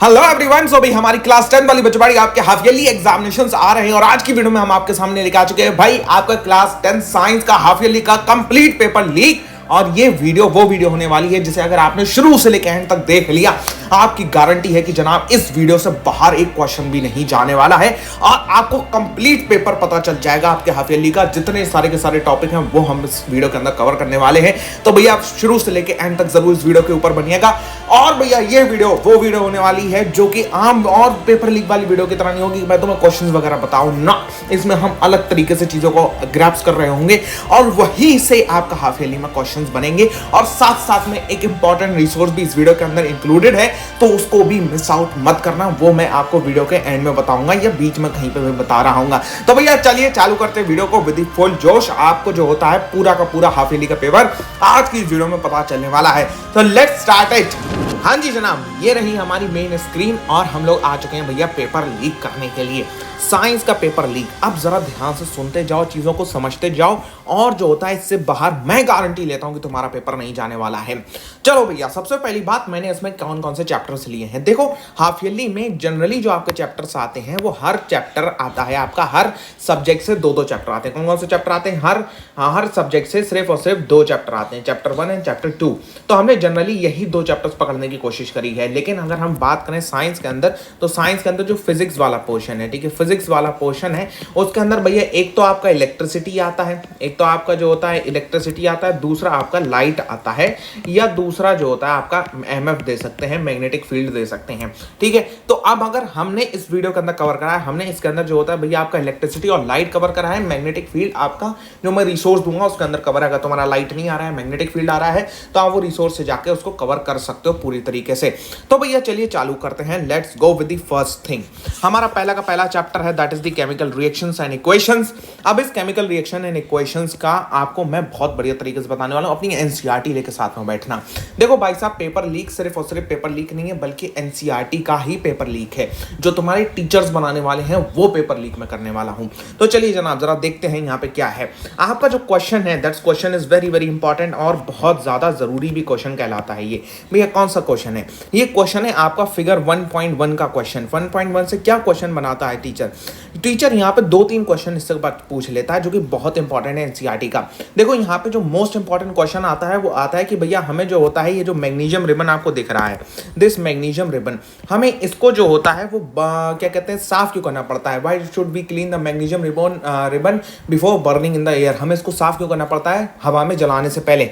Hello everyone. सो भाई हमारी class 10 वाली बच्चों आपके हाफ ईयरली एग्जामिनेशंस आ रहे हैं और आज की वीडियो में हम आपके सामने लेकर आ चुके हैं भाई आपका क्लास 10 साइंस का हाफ ईयरली का कंप्लीट पेपर लीक। और ये वीडियो वो वीडियो होने वाली है जिसे अगर आपने शुरू से लेकर एंड तक देख लिया आपकी गारंटी है कि जनाब इस वीडियो से बाहर एक क्वेश्चन भी नहीं जाने वाला है और आपको कंप्लीट पेपर पता चल जाएगा आपके हाफ ईयरली का। जितने सारे के सारे टॉपिक हैं वो हम इस वीडियो के अंदर कवर करने वाले हैं, तो भैया आप शुरू से लेकर एंड तक जरूर इस वीडियो के ऊपर बनिएगा। और भैया ये वीडियो वो वीडियो होने वाली है जो कि आम और पेपर लीक वाली वीडियो की तरह नहीं होगी। मैं तुम्हें क्वेश्चंस वगैरह बताऊं ना, इसमें हम अलग तरीके से चीजों को ग्रैप्स कर रहे होंगे और वहीं से आपका हाफ ईयरली में क्वेश्चंस बनेंगे। और साथ साथ में एक इंपॉर्टेंट रिसोर्स भी इस वीडियो के अंदर इंक्लूडेड है, तो उसको भी मिस आउट मत करना। वो मैं आपको वीडियो के एंड में बताऊंगा या बीच में कहीं पे भी बता रहा हूँ। तो भैया चलिए चालू करते हैं वीडियो को विद फुल जोश। आपको जो होता है पूरा का पूरा हाफ ईयरली का पेपर आज की वीडियो में पता चलने वाला है, तो लेट्स स्टार्ट इट। हाँ जी जनाब, ये रही हमारी मेन स्क्रीन और हम लोग आ चुके हैं भैया पेपर लीक करने के लिए। साइंस का पेपर लीक। अब जरा ध्यान से सुनते जाओ, चीजों को समझते जाओ और जो होता है इससे बाहर मैं गारंटी लेता हूं कि तुम्हारा पेपर नहीं जाने वाला है। चलो भैया, सबसे पहली बात, मैंने इसमें कौन कौन से चैप्टर्स लिए हैं। देखो हाफ ईयरली में जनरली जो आपके चैप्टर्स आते हैं वो हर चैप्टर आता है आपका, हर सब्जेक्ट से दो दो चैप्टर आते हैं। कौन कौन से चैप्टर आते हैं? हर सब्जेक्ट से सिर्फ और सिर्फ दो चैप्टर आते हैं, चैप्टर 1 एंड चैप्टर 2। तो हमने जनरली यही दो चैप्टर्स पकड़ने की कोशिश करी है। लेकिन अगर हम बात करें साइंस के अंदर, तो साइंस के अंदर जो फिजिक्स वाला पोर्शन है, ठीक है, फिजिक्स वाला पोर्शन है उसके अंदर भैया एक तो आपका इलेक्ट्रिसिटी आता है, एक तो आपका जो होता है इलेक्ट्रिसिटी आता है, दूसरा आपका लाइट आता है, या दूसरा जो होता है आपका एमएफ दे सकते हैं, मैग्नेटिक फील्ड दे सकते हैं। ठीक है, तो अब अगर हमने इस वीडियो के अंदर कवर करा है, हमने इसके अंदर जो होता है भैया आपका इलेक्ट्रिसिटी और लाइट कवर करा है। मैग्नेटिक फील्ड आपका जो मैं रिसोर्स दूंगा उसके अंदर कवर है। अगर तुम्हारा लाइट नहीं आ रहा है, मैग्नेटिक फील्ड आ रहा है, तो आप वो रिसोर्स से जाके उसको कवर कर सकते हो पूरी तरीके से। तो भैया चलिए चालू करते हैं, let's go with the first thing. हमारा पहला का पहला चैप्टर है that is the chemical reactions and equations. अब इस केमिकल रिएक्शन एंड इक्वेशंस का आपको मैं बहुत बढ़िया तरीके से बताने वाला हूं। अपनी एनसीईआरटी लेके साथ में बैठना। देखो भाई साहब, पेपर लीक सिर्फ और सिर्फ पेपर लीक नहीं है, बल्कि एनसीईआरटी का ही पेपर लीक है। जो तुम्हारे टीचर्स बनाने वाले हैं वो पेपर लीक में करने वाला हूं। तो चलिए जनाब जरा देखते हैं यहाँ पे क्या है। आपका जो क्वेश्चन है that's question is very very important और बहुत ज्यादा जरूरी भी क्वेश्चन कहलाता है ये। भैया कौन सा क्वेश्चन है? ये क्वेश्चन है आपका फिगर 1.1 का क्वेश्चन। 1.1 से क्या क्वेश्चन बनाता है टीचर यहाँ पे 2-3 क्वेश्चन इससे बाद पूछ लेता है जो कि बहुत इंपॉर्टेंट है एनसीईआरटी का। देखो यहाँ पे जो मोस्ट इंपॉर्टेंट क्वेश्चन आता है वो आता है कि भैया हमें जो होता है ये जो मैग्नीशियम रिबन आपको दिख रहा है, दिस मैग्नीशियम रिबन, हमें इसको जो होता है वो क्या कहते हैं, साफ क्यों करना पड़ता है? Why should we clean the magnesium ribbon before burning in the air? हमें इसको साफ क्यों करना पड़ता है हवा में जलाने से पहले?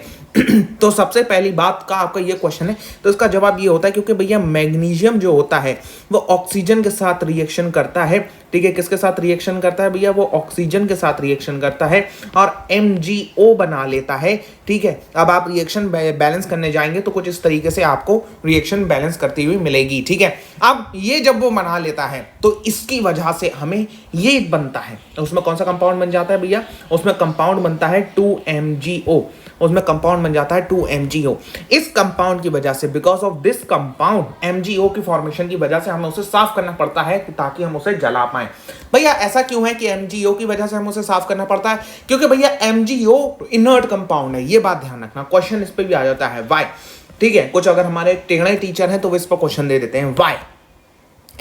तो सबसे पहली बात का आपका ये क्वेश्चन है, तो इसका जवाब ये होता है क्योंकि भैया मैग्नीशियम जो होता है वो ऑक्सीजन के साथ रिएक्शन करता है। ठीक है, किसके साथ रिएक्शन करता है भैया? वो ऑक्सीजन के साथ रिएक्शन करता है और MgO बना लेता है। ठीक है, अब आप रिएक्शन बैलेंस करने जाएंगे तो कुछ इस तरीके से आपको रिएक्शन बैलेंस करती हुई मिलेगी। ठीक है, अब ये जब वो बना लेता है तो इसकी वजह से हमें ये बनता है, उसमें कौन सा कंपाउंड बन जाता है भैया? उसमें कंपाउंड बनता है 2MgO। उसमें कंपाउंड बन जाता है 2MgO। इस कंपाउंड की वजह से, because of this compound, MgO की फॉर्मेशन की वजह से हमें उसे साफ करना पड़ता है ताकि हम उसे जला पाए। भैया ऐसा क्यों है कि MgO की वजह से हमें उसे साफ करना पड़ता है? क्योंकि भैया MgO इनर्ट कंपाउंड है, ये बात ध्यान रखना। क्वेश्चन इस पर भी आ जाता है वाई। ठीक है, कुछ अगर हमारे टेढ़े टीचर हैं तो वो इस पर क्वेश्चन दे देते हैं वाई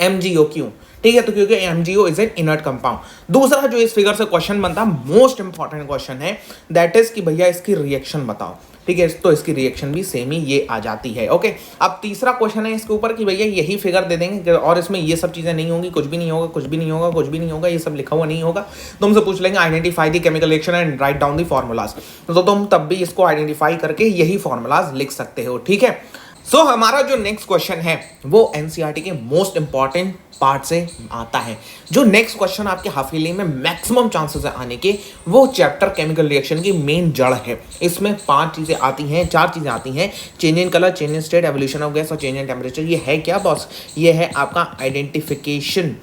MgO क्यों? ठीक है, तो क्योंकि MgO is an inert compound. दूसरा जो इस फिगर से क्वेश्चन बनता है, मोस्ट इंपॉर्टेंट क्वेश्चन है, दैट इज कि भैया इसकी रिएक्शन बताओ। ठीक है, तो इसकी रिएक्शन भी सेम ही ये आ जाती है। ओके, अब तीसरा क्वेश्चन है इसके ऊपर कि भैया यही फिगर दे देंगे और इसमें ये सब चीजें नहीं होंगी, कुछ भी नहीं होगा, कुछ भी नहीं होगा, कुछ भी नहीं होगा, ये सब लिखा हुआ नहीं होगा। तुमसे पूछ लेंगे identify the chemical reaction and write down the formulas, तो तुम तब भी इसको आइडेंटिफाई करके यही फॉर्मूलाज लिख सकते हो। ठीक है, सो हमारा जो नेक्स्ट क्वेश्चन है वो एनसीईआरटी के मोस्ट इंपॉर्टेंट पार्ट से आता है। जो नेक्स्ट क्वेश्चन आपके हाफ ईयरली में मैक्सिमम चांसेस है आने के, वो चैप्टर केमिकल रिएक्शन की मेन जड़ है। इसमें 5 चीजें आती हैं, 4 चीजें आती हैं, change in colour, change in state, evolution of gas और चेंज इन टेम्परेचर। ये है क्या बॉस? ये है आपका identification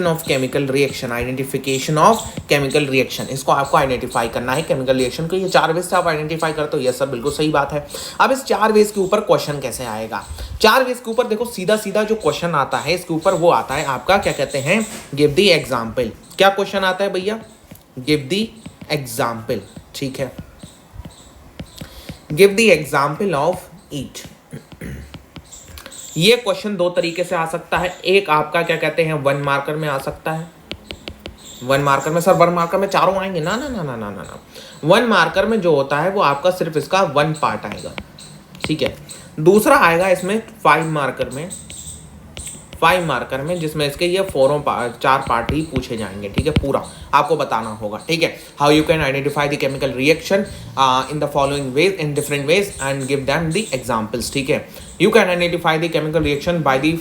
of chemical reaction, identification of chemical reaction. इसको आपको आइडेंटिफाई करना है केमिकल रिएक्शन को। ये 4 वेज से आप आइडेंटिफाई करते हो, ये सब बिल्कुल सही बात है। अब इस 4 वेज के ऊपर क्वेश्चन कैसे आएगा? 4 वेज के ऊपर देखो सीधा सीधा जो क्वेश्चन आता है इसके ऊपर वो आता है आपका, क्या कहते हैं, गिव द एग्जाम्पल। क्या क्वेश्चन आता है भैया? Give the example. ठीक है, give the example of each. ये क्वेश्चन दो तरीके से आ सकता है। एक आपका क्या कहते हैं 1 मार्कर में आ सकता है। 1 मार्कर में सर 1 मार्कर में चारों आएंगे ना ना ना ना ना ना ना 1 मार्कर में जो होता है वो आपका सिर्फ इसका 1 पार्ट आएगा, ठीक है। दूसरा आएगा इसमें 5 मार्कर में जिसमें इसके ये 4 पार्ट ही पूछे जाएंगे, ठीक है। पूरा आपको बताना होगा, ठीक है। How you can identify the chemical reaction in the following ways in different ways and give them the examples, ठीक है। You can identify the chemical reaction by the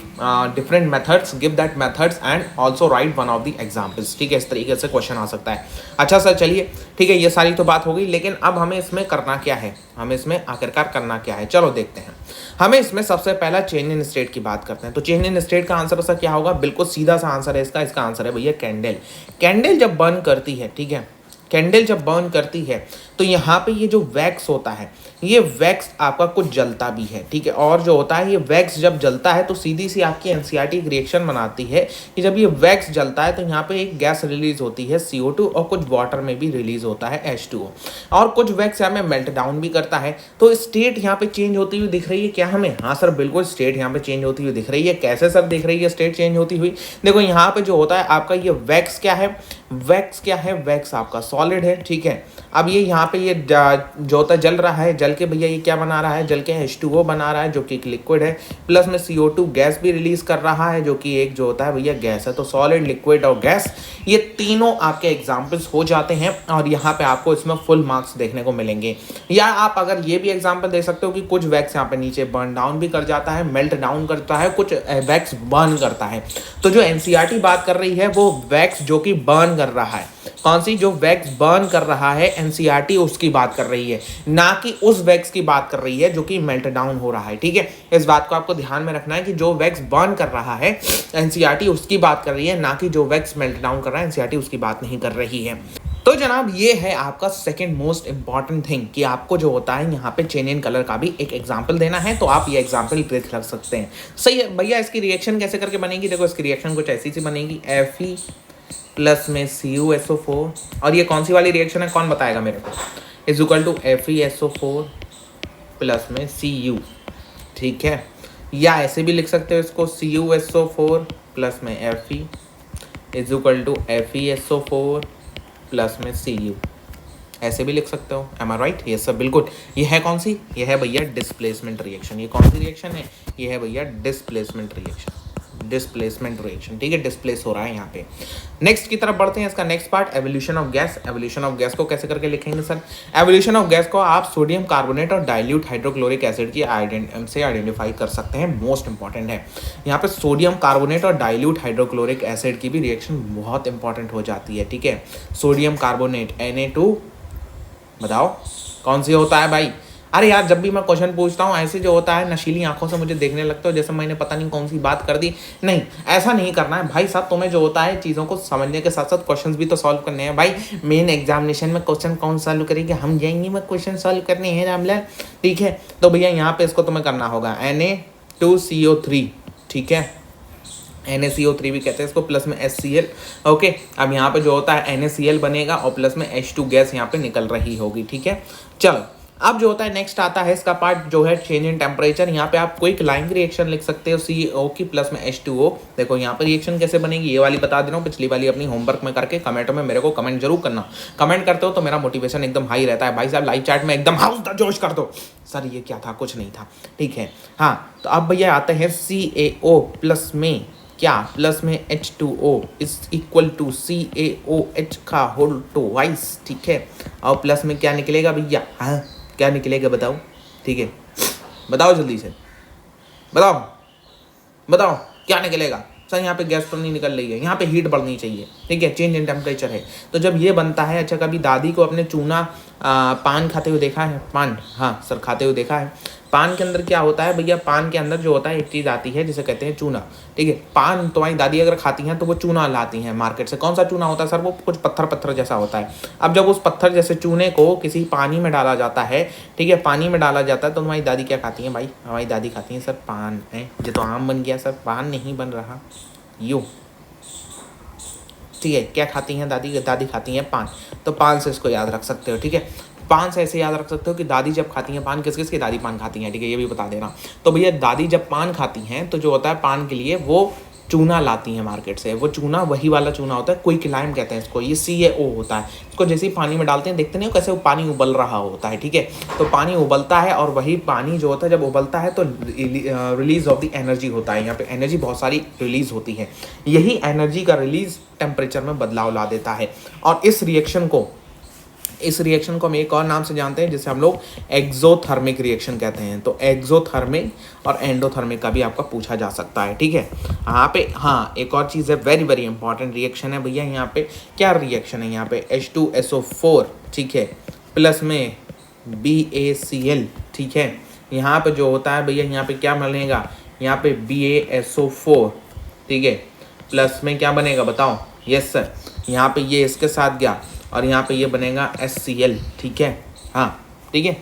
different methods, give that methods and also right one of the examples, ठीक है। इस तरीके से question आ सकता है। अच्छा सर चलिए ठीक है, ये सारी तो बात हो गई, लेकिन अब हमें इसमें करना क्या है, हमें इसमें आखिरकार करना क्या है, चलो देखते हैं। हमें इसमें सबसे पहला चेंज इन स्टेट की बात करते हैं। तो चेंज इन स्टेट का आंसर क्या होगा, बिल्कुल सीधा सा आंसर है इसका आंसर है भैया कैंडल। कैंडल जब बर्न करती है, ठीक है, कैंडल जब बर्न करती है तो यहाँ पे ये जो वैक्स होता है, ये वैक्स आपका कुछ जलता भी है, ठीक है। और जो होता है ये वैक्स जब जलता है तो सीधी सी आपकी एनसीईआरटी एक रिएक्शन बनाती है कि जब ये वैक्स जलता है तो यहाँ पे एक गैस रिलीज होती है CO2 और कुछ वाटर में भी रिलीज होता है H2O, और कुछ वैक्स यहाँ में मेल्ट डाउन भी करता है। तो स्टेट यहाँ पे चेंज होती हुई दिख रही है क्या हमें? हाँ सर बिल्कुल, स्टेट यहाँ पे चेंज होती हुई दिख रही है। कैसे सर दिख रही है स्टेट चेंज होती हुई? देखो यहाँ पे जो होता है आपका ये वैक्स क्या है, वैक्स क्या है, वैक्स आपका सॉलिड है, ठीक है। अब ये यहाँ पे ये जो होता है जल रहा है, जल के भैया ये क्या बना रहा है, जल के H2O बना रहा है जो कि एक लिक्विड है, प्लस में CO2 गैस भी रिलीज कर रहा है जो कि एक जो होता है भैया गैस है। तो सॉलिड, लिक्विड और गैस, ये तीनों आपके एग्जाम्पल्स हो जाते हैं और यहाँ पे आपको इसमें फुल मार्क्स देखने को मिलेंगे। या आप अगर ये भी एग्जाम्पल दे सकते हो कि कुछ वैक्स यहाँ पे नीचे बर्न डाउन भी कर जाता है, मेल्ट डाउन करता है, कुछ वैक्स बर्न करता है। तो जो एनसीईआरटी बात कर रही है वो वैक्स जो कि बर्न कर रहा है, कौन सी, जो वैक्स बर्न कर रहा है एनसीईआरटी उसकी बात कर रही है, ना कि उस वैक्स की बात कर रही है जो कि मेल्ट डाउन हो रहा है, ठीक है। इस बात को आपको ध्यान में रखना है कि जो वैक्स बर्न कर रहा है एनसीईआरटी उसकी बात कर रही है, ना कि जो वैक्स मेल्ट डाउन कर रहा है एनसीईआरटी उसकी बात नहीं कर रही है। तो जनाब ये है आपका सेकंड मोस्ट इंपॉर्टेंट थिंग कि आपको जो होता है यहाँ पे चेंज इन कलर का भी एक एग्जांपल देना है। तो आप ये एग्जांपल देख लग सकते हैं, सही है भैया। इसकी रिएक्शन कैसे करके बनेगी? देखो इसकी रिएक्शन कुछ ऐसी सी बनेगी, Fe प्लस में CuSO4, और ये कौन सी वाली रिएक्शन है कौन बताएगा मेरे को, is equal to FeSO4 plus में Cu, ठीक है। या ऐसे भी लिख सकते हो इसको, CuSO4 प्लस में Fe is equal to FeSO4 plus में Cu, ऐसे भी लिख सकते हो। Am I right? ये सब बिल्कुल। ये है कौन सी? ये है भैया डिस्प्लेसमेंट रिएक्शन। ये कौन सी रिएक्शन है? ये है भैया डिस्प्लेसमेंट रिएक्शन, डिस्प्लेसमेंट रिएक्शन, ठीक है। डिस्प्लेस हो रहा है यहाँ पे। नेक्स्ट की तरफ बढ़ते हैं। इसका next part evolution of gas. Evolution of gas को कैसे करके लिखेंगे सर? एवोल्यूशन ऑफ गैस को आप सोडियम कार्बोनेट और डाइल्यूट हाइड्रोक्लोरिक एसिड की से आइडेंटिफाई कर सकते हैं। मोस्ट इंपॉर्टेंट है यहाँ पे सोडियम कार्बोनेट और डाइल्यूट हाइड्रोक्लोरिक एसिड की भी रिएक्शन बहुत इंपॉर्टेंट हो जाती है, ठीक है। सोडियम कार्बोनेट Na2, बताओ कौन सी होता है भाई? अरे यार जब भी मैं क्वेश्चन पूछता हूँ ऐसे जो होता है नशीली आंखों से मुझे देखने लगता हो जैसे मैंने पता नहीं कौन सी बात कर दी। नहीं, ऐसा नहीं करना है भाई साहब। तुम्हें जो होता है चीज़ों को समझने के साथ साथ क्वेश्चंस भी तो सॉल्व करने हैं भाई। मेन एग्जामिनेशन में क्वेश्चन कौन सॉल्व करेंगे? हम जाएंगे मैं क्वेश्चन सॉल्व करने हैं रामलाल, ठीक है। तो भैया यहाँ पे इसको तुम्हें करना होगा Na2CO3, ठीक है। NaCO3 भी कहते हैं इसको, प्लस में HCl, ओके। अब यहाँ पे जो होता है NaCl बनेगा और प्लस में H2 गैस यहाँ पे निकल रही होगी, ठीक है। चलो अब जो होता है नेक्स्ट आता है इसका पार्ट जो है चेंज इन टेम्परेचर। यहाँ पे आप कोई लाइन रिएक्शन लिख सकते हो CO की प्लस में H2O। देखो यहाँ पे रिएक्शन कैसे बनेगी ये वाली बता दे रहा हूँ, पिछली वाली अपनी होमवर्क में करके कमेंटों में मेरे को कमेंट जरूर करना। कमेंट करते हो तो मेरा मोटिवेशन एकदम हाई रहता है भाई साहब। लाइव चैट में एकदम हाउस द जोश कर दो। सर ये क्या था? कुछ नहीं था, ठीक है। हाँ तो अब भैया आते हैं CaO प्लस में क्या, प्लस में H2O is equal to CaOH का होल ट्वाइस, ठीक है। और प्लस में क्या निकलेगा भैया? हाँ क्या निकलेगा बताओ, ठीक है। बताओ जल्दी से बताओ, बताओ क्या निकलेगा सर? यहाँ पे गैस तो नहीं निकल रही है, यहाँ पे हीट बढ़नी चाहिए, ठीक है। चेंज इन टेम्परेचर है तो जब ये बनता है। अच्छा कभी दादी को अपने चूना पान खाते हुए देखा है? पान, हाँ सर खाते हुए देखा है। पान के अंदर क्या होता है भैया? पान के अंदर जो होता है एक चीज़ आती है जिसे कहते हैं चूना, ठीक है। पान तुम्हारी दादी अगर खाती हैं तो वो चूना लाती हैं मार्केट से। कौन सा चूना होता है सर? वो कुछ पत्थर पत्थर जैसा होता है। अब जब उस पत्थर जैसे चूने को किसी पानी में डाला जाता है, ठीक है, पानी में डाला जाता है तो तुम्हारी दादी क्या खाती हैं भाई? हमारी दादी खाती हैं सर पान। है ये तो आम बन गया सर, पान नहीं बन रहा यूँ, ठीक है। क्या खाती हैं दादी? दादी खाती हैं पान। तो पान से इसको याद रख सकते हो, ठीक है। पान से ऐसे याद रख सकते हो कि दादी जब खाती हैं पान, किस किस की दादी पान खाती हैं, ठीक है, ये भी बता देना। तो भैया दादी जब पान खाती हैं तो जो होता है पान के लिए वो चूना लाती हैं मार्केट से। वो चूना वही वाला चूना होता है, क्विक लाइम कहते हैं इसको, ये CaO होता है। इसको जैसे ही पानी में डालते हैं देखते नहीं हो कैसे वो पानी उबल रहा होता है, ठीक है। तो पानी उबलता है और वही पानी जो होता है जब उबलता है तो रिलीज ऑफ द एनर्जी होता है। यहाँ पे एनर्जी बहुत सारी रिलीज होती है। यही एनर्जी का रिलीज टेम्परेचर में बदलाव ला देता है। और इस रिएक्शन को हम एक और नाम से जानते हैं जिसे हम लोग एक्सोथर्मिक रिएक्शन कहते हैं। तो एक्सोथर्मिक और एंडोथर्मिक का भी आपका पूछा जा सकता है, ठीक है। यहाँ पे हाँ एक और चीज़ है, वेरी वेरी इंपॉर्टेंट रिएक्शन है भैया। यहाँ पे क्या रिएक्शन है, यहाँ पे H2SO4, ठीक है, प्लस में BaCl, ठीक है। यहाँ पे जो होता है भैया यहाँ पे क्या बनेगा, यहाँ पे BaSO4, ठीक है, प्लस में क्या बनेगा बताओ, यस सर, यहाँ पे ये इसके साथ गया और यहाँ पे ये बनेगा HCl, ठीक है, हाँ ठीक है।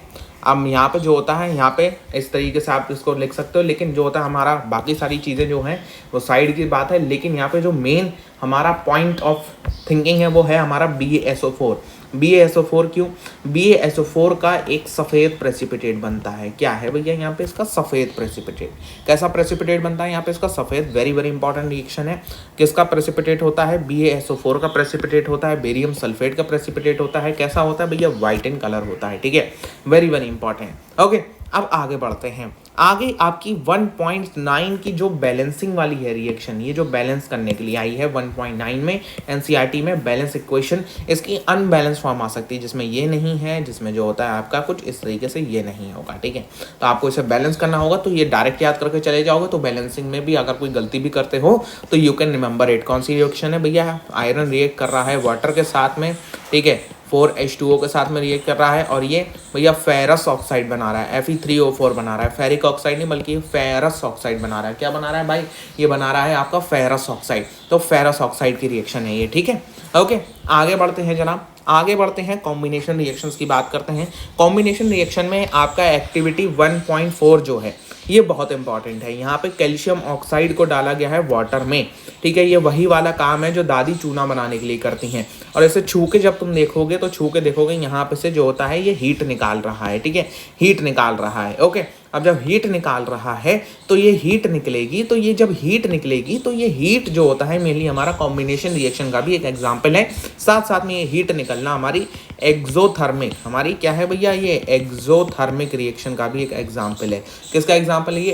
अब यहाँ पे जो होता है, यहाँ पे इस तरीके से आप इसको लिख सकते हो, लेकिन जो होता है हमारा बाकी सारी चीज़ें जो हैं वो साइड की बात है, लेकिन यहाँ पे जो मेन हमारा पॉइंट ऑफ थिंकिंग है वो है हमारा BaSO4। BaSO4 क्यों, BaSO4 का एक सफ़ेद प्रेसिपिटेट बनता है। क्या है भैया यहाँ पे इसका सफ़ेद प्रेसिपिटेट, कैसा प्रेसिपिटेट बनता है यहाँ पे इसका सफ़ेद, वेरी वेरी इंपॉर्टेंट रिएक्शन है। किसका प्रेसिपिटेट होता है, BaSO4 का प्रेसिपिटेट होता है, बेरियम सल्फेट का प्रेसिपिटेट होता है। कैसा होता है भैया, वाइट इन कलर होता है, ठीक है, वेरी वेरी इंपॉर्टेंट। ओके अब आगे बढ़ते हैं। आगे आपकी 1.9 की जो बैलेंसिंग वाली है रिएक्शन, ये जो बैलेंस करने के लिए आई है 1.9 में एनसीईआरटी में बैलेंस इक्वेशन, इसकी अनबैलेंस फॉर्म आ सकती है जिसमें ये नहीं है, जिसमें जो होता है आपका कुछ इस तरीके से ये नहीं होगा, ठीक है। तो आपको इसे बैलेंस करना होगा, तो ये डायरेक्ट याद करके चले जाओगे। तो बैलेंसिंग में भी अगर कोई गलती भी करते हो तो यू कैन रिमेंबर इट। कौन सी रिएक्शन है भैया, आयरन रिएक्ट कर रहा है वाटर के साथ में, ठीक है, 4H2O के साथ में रिएक्ट कर रहा है और ये भैया फेरस ऑक्साइड बना रहा है, Fe3O4 बना रहा है, फेरिक ऑक्साइड नहीं बल्कि फेरस ऑक्साइड बना रहा है। क्या बना रहा है भाई, ये बना रहा है आपका फेरस ऑक्साइड। तो फेरस ऑक्साइड की रिएक्शन है ये, ठीक है। ओके आगे बढ़ते हैं जनाब, आगे बढ़ते हैं कॉम्बिनेशन रिएक्शंस की बात करते हैं। कॉम्बिनेशन रिएक्शन में आपका एक्टिविटी 1.4 जो है ये बहुत इंपॉर्टेंट है। यहाँ पे कैल्शियम ऑक्साइड को डाला गया है वाटर में, ठीक है। ये वही वाला काम है जो दादी चूना बनाने के लिए करती हैं। और ऐसे छू के जब तुम देखोगे तो छू के देखोगे यहाँ पे से जो होता है ये हीट निकाल रहा है, ठीक है, हीट निकाल रहा है। ओके अब जब हीट निकाल रहा है तो ये हीट निकलेगी, तो ये जब हीट निकलेगी तो ये हीट जो होता है मेनली हमारा कॉम्बिनेशन रिएक्शन का भी एक एग्जाम्पल है। साथ साथ में ये हीट निकलना हमारी एक्सोथर्मिक, हमारी क्या है भैया, ये एक्सोथर्मिक रिएक्शन का भी एक एग्जाम्पल है। किसका एग्जाम्पल है, ये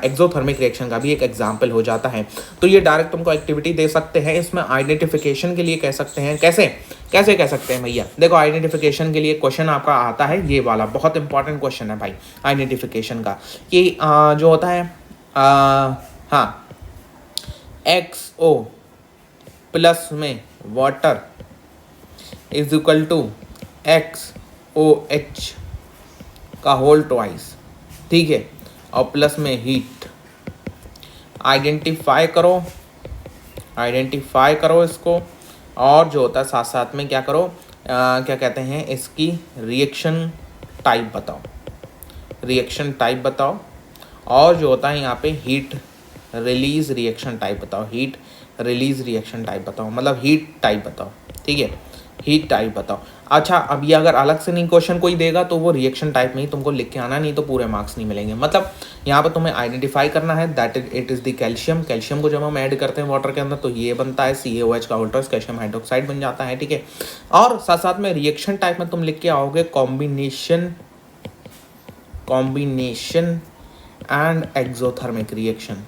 एक्सोथर्मिक रिएक्शन का भी एक एग्जाम्पल हो जाता है। तो ये डायरेक्ट तुमको एक्टिविटी दे सकते हैं, इसमें आइडेंटिफिकेशन के लिए कह सकते हैं। कैसे कैसे कह सकते हैं भैया, देखो आइडेंटिफिकेशन के लिए क्वेश्चन आपका आता है ये वाला, बहुत इंपॉर्टेंट क्वेश्चन है भाई आइडेंटिफिकेशन का, कि जो होता है हाँ XO प्लस में water is equal to XOH का होल ट्वाइस, ठीक है, और प्लस में हीट। आइडेंटिफाई करो इसको, और जो होता है साथ साथ में क्या करो, क्या कहते हैं इसकी रिएक्शन टाइप बताओ, और जो होता है यहाँ पे हीट रिलीज रिएक्शन टाइप बताओ, मतलब हीट टाइप बताओ, ठीक है, हीट टाइप बताओ। अच्छा अब ये अगर अलग से नहीं क्वेश्चन कोई देगा तो वो रिएक्शन टाइप में ही तुमको लिख के आना, नहीं तो पूरे मार्क्स नहीं मिलेंगे। मतलब यहाँ पर तुम्हें आइडेंटिफाई करना है that it is the calcium. Calcium को जब हम ऐड करते हैं वाटर के अंदर तो ये बनता है CaOH का होल ट्वाइस, कैल्शियम हाइड्रोक्साइड बन जाता है, ठीक है। और साथ साथ में रिएक्शन टाइप में तुम लिख के आओगे कॉम्बिनेशन एंड एक्सोथर्मिक रिएक्शन।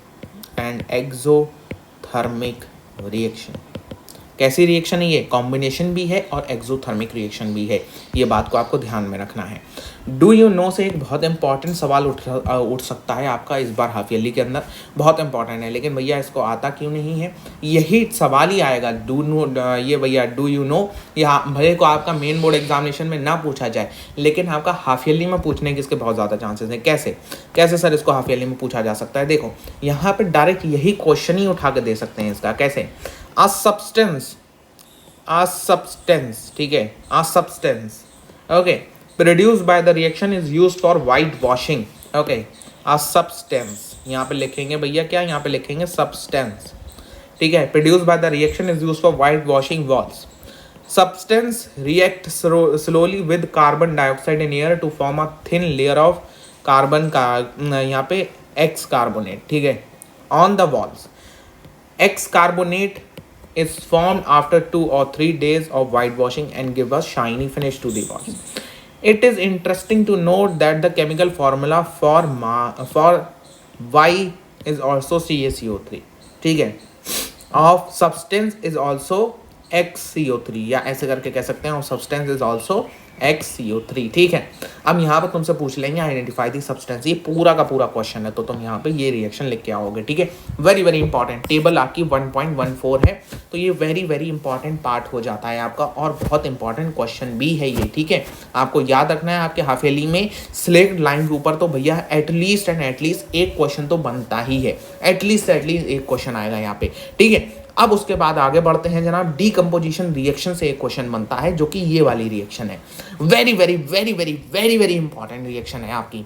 कैसी रिएक्शन है ये, कॉम्बिनेशन भी है और एक्सोथर्मिक रिएक्शन भी है, ये बात को आपको ध्यान में रखना है। डू यू नो से एक बहुत इंपॉर्टेंट सवाल उठ सकता है आपका इस बार हाफ ईयरली के अंदर, बहुत इंपॉर्टेंट है, लेकिन भैया इसको आता क्यों नहीं है, यही सवाल ही आएगा। ये भैया डू यू नो, यहाँ भले को आपका मेन बोर्ड एग्जामिनेशन में ना पूछा जाए लेकिन आपका हाफ ईयरली में पूछने के इसके बहुत ज़्यादा चांसेस हैं। कैसे सर इसको हाफ ईयरली में पूछा जा सकता है, देखो यहाँ पर डायरेक्ट यही क्वेश्चन ही उठा के दे सकते हैं इसका। कैसे, A substance, ठीक है, a substance, okay, produced by the reaction is used for whitewashing, okay, a substance, यहाँ पे लिखेंगे भैया क्या, यहाँ पे लिखेंगे substance, ठीक है, produced by the reaction is used for whitewashing walls, substance react slowly with carbon dioxide in air to form a thin layer of carbon का यहाँ पे X carbonate, ठीक है, on the walls. X carbonate is formed after 2 or 3 days of whitewashing and give a shiny finish to the walls. It is interesting to note that the chemical formula for Y is also CaCO3, ठीक है, of substance is also XCO3, या ऐसे करके कह सकते हैं, और substance is also XCO3, ठीक है। अब यहाँ पर तुमसे पूछ लेंगे आइडेंटिफाई दी सब्सटेंस, ये पूरा का पूरा क्वेश्चन है, तो तुम यहाँ पे ये रिएक्शन लिख के आओगे, ठीक है। वेरी वेरी इंपॉर्टेंट, टेबल आपकी 1.14 है, तो ये वेरी वेरी इंपॉर्टेंट पार्ट हो जाता है आपका, और बहुत इंपॉर्टेंट क्वेश्चन भी है ये, ठीक है। आपको याद रखना है, आपके हाफ ईयरली में सिलेक्ट लाइन के ऊपर तो भैया एटलीस्ट एंड एटलीस्ट एक क्वेश्चन तो बनता ही है, एटलीस्ट एक क्वेश्चन आएगा यहाँ पे, ठीक है। अब उसके बाद आगे बढ़ते हैं जनाब, डीकम्पोजिशन रिएक्शन से एक क्वेश्चन बनता है, जो कि ये वाली रिएक्शन है। Very very very very very very important reaction है आपकी।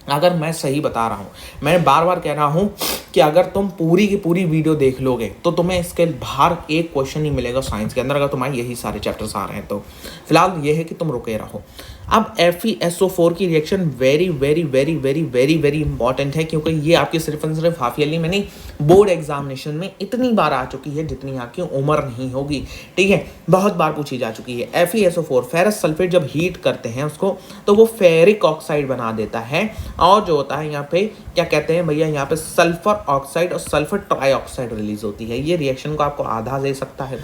अगर मैं सही बता रहा हूँ, मैं बार बार कह रहा हूँ कि अगर तुम पूरी की पूरी वीडियो देख लोगे तो तुम्हें इसके बाहर एक क्वेश्चन ही मिलेगा साइंस के अंदर, अगर तुम्हारे यही सारे चैप्टर्स आ रहे हैं तो। फिलहाल ये है कि तुम रुके रहो। अब FeSO4 की reaction very very very very very very important है, क्योंकि ये आपकी सिर्फ और सिर्फ हाफ ईयरली में नहीं, बोर्ड एग्जामिनेशन में इतनी बार आ चुकी है जितनी आपकी उम्र नहीं होगी, ठीक है, बहुत बार पूछी जा चुकी है। FeSO4 फेरस सल्फेट जब हीट करते हैं उसको, तो वो फेरिक ऑक्साइड बना देता है, और जो होता है यहाँ पे क्या कहते हैं भैया, यहाँ पे सल्फर ऑक्साइड और सल्फर ट्राईऑक्साइड रिलीज होती है। ये रिएक्शन को आपको आधा दे सकता है।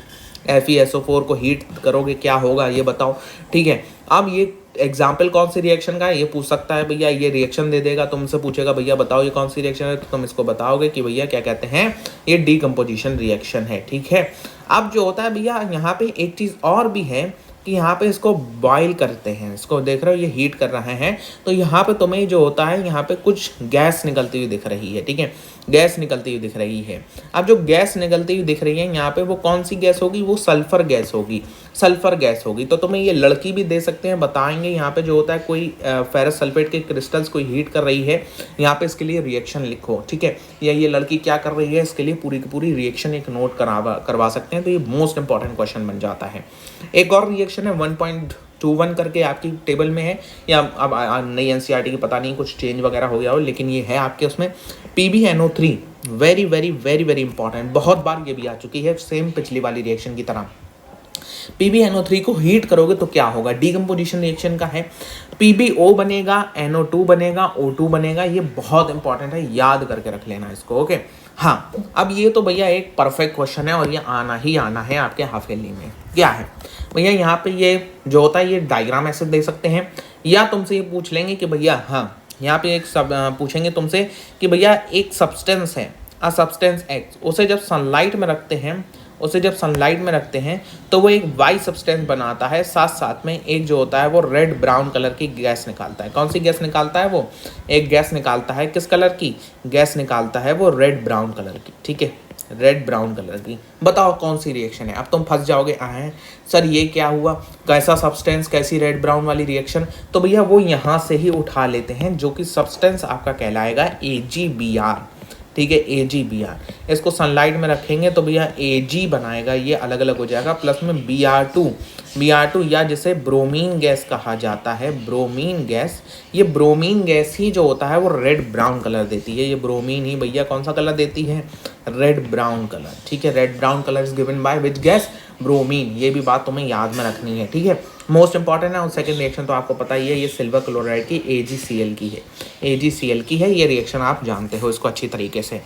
FeSO4 को हीट करोगे क्या होगा ये बताओ, ठीक है। अब ये एग्जाम्पल कौन सी रिएक्शन का है ये पूछ सकता है भैया, ये रिएक्शन दे देगा, तुमसे पूछेगा भैया बताओ ये कौन सी रिएक्शन है, तो तुम इसको बताओगे कि भैया क्या कहते हैं, ये डीकम्पोजिशन रिएक्शन है, ठीक है। अब जो होता है भैया यहाँ पे एक चीज़ और भी है कि यहाँ पे इसको बॉईल करते हैं, इसको देख रहे हो ये हीट कर रहे हैं, तो यहाँ पे तुम्हें जो होता है यहाँ पे कुछ गैस निकलती हुई दिख रही है, ठीक है, गैस निकलती हुई दिख रही है। अब जो गैस निकलती हुई दिख रही है यहाँ पे, वो कौन सी गैस होगी, वो सल्फर गैस होगी, सल्फर गैस होगी। तो तुम्हें ये लड़की भी दे सकते हैं, बताएंगे यहाँ पे जो होता है कोई फेरस सल्फेट के क्रिस्टल्स कोई हीट कर रही है, यहाँ पे इसके लिए रिएक्शन लिखो, ठीक है, या ये लड़की क्या कर रही है, इसके लिए पूरी की पूरी रिएक्शन एक नोट करवा सकते हैं, तो ये मोस्ट इंपॉर्टेंट क्वेश्चन बन जाता है। एक और रिएक्शन है 1.21 करके आपकी टेबल में है, या अब नई NCERT की पता नहीं कुछ चेंज वगैरह हो गया हो, लेकिन ये है आपके उसमें PbNO3, very very very very important, बहुत बार ये भी आ चुकी है सेम पिछली वाली रिएक्शन की तरह। PbNO3 को हीट करोगे तो क्या होगा, डीकम्पोजिशन रिएक्शन का है, PbO बनेगा, NO2 बनेगा, O2 बनेगा, ये बहुत इंपॉर्टेंट है, याद करके रख लेना इसको, ओके। हाँ, अब ये तो भैया एक परफेक्ट क्वेश्चन है, और ये आना ही आना है आपके हाफ ईयरली में। क्या है भैया, यहाँ पे ये जो होता है ये डायग्राम ऐसे दे सकते हैं, या तुमसे ये पूछ लेंगे कि भैया, हाँ यहाँ पे एक सब पूछेंगे तुमसे कि भैया एक सब्सटेंस है, सब्सटेंस X, उसे जब सनलाइट में रखते हैं तो वो एक वाई सब्सटेंस बनाता है, साथ साथ में एक जो होता है वो रेड ब्राउन कलर की गैस निकालता है। कौन सी गैस निकालता है, वो एक गैस निकालता है, किस कलर की गैस निकालता है, वो रेड ब्राउन कलर की, ठीक है, रेड ब्राउन कलर की। बताओ कौन सी रिएक्शन है। अब तुम फंस जाओगे, सर ये क्या हुआ, कैसा सब्सटेंस, कैसी रेड ब्राउन वाली रिएक्शन, तो भैया वो यहाँ से ही उठा लेते हैं, जो कि सब्सटेंस आपका कहलाएगा AgBr, ठीक है, AgBr। इसको सनलाइट में रखेंगे तो भैया Ag बनाएगा, ये अलग अलग हो जाएगा, प्लस में Br2, या जिसे ब्रोमीन गैस कहा जाता है, ब्रोमीन गैस। ये ब्रोमीन गैस ही जो होता है वो रेड ब्राउन कलर देती है, ये ब्रोमीन ही भैया कौन सा कलर देती है, रेड ब्राउन कलर, ठीक है। Red brown colour is given by which gas, bromine. ये भी बात तुम्हें याद में रखनी है, ठीक है, मोस्ट इंपॉर्टेंट है। और सेकंड रिएक्शन तो आपको पता ही है, ये सिल्वर क्लोराइड की AgCl की है, AgCl की है, ये रिएक्शन आप जानते हो इसको अच्छी तरीके से।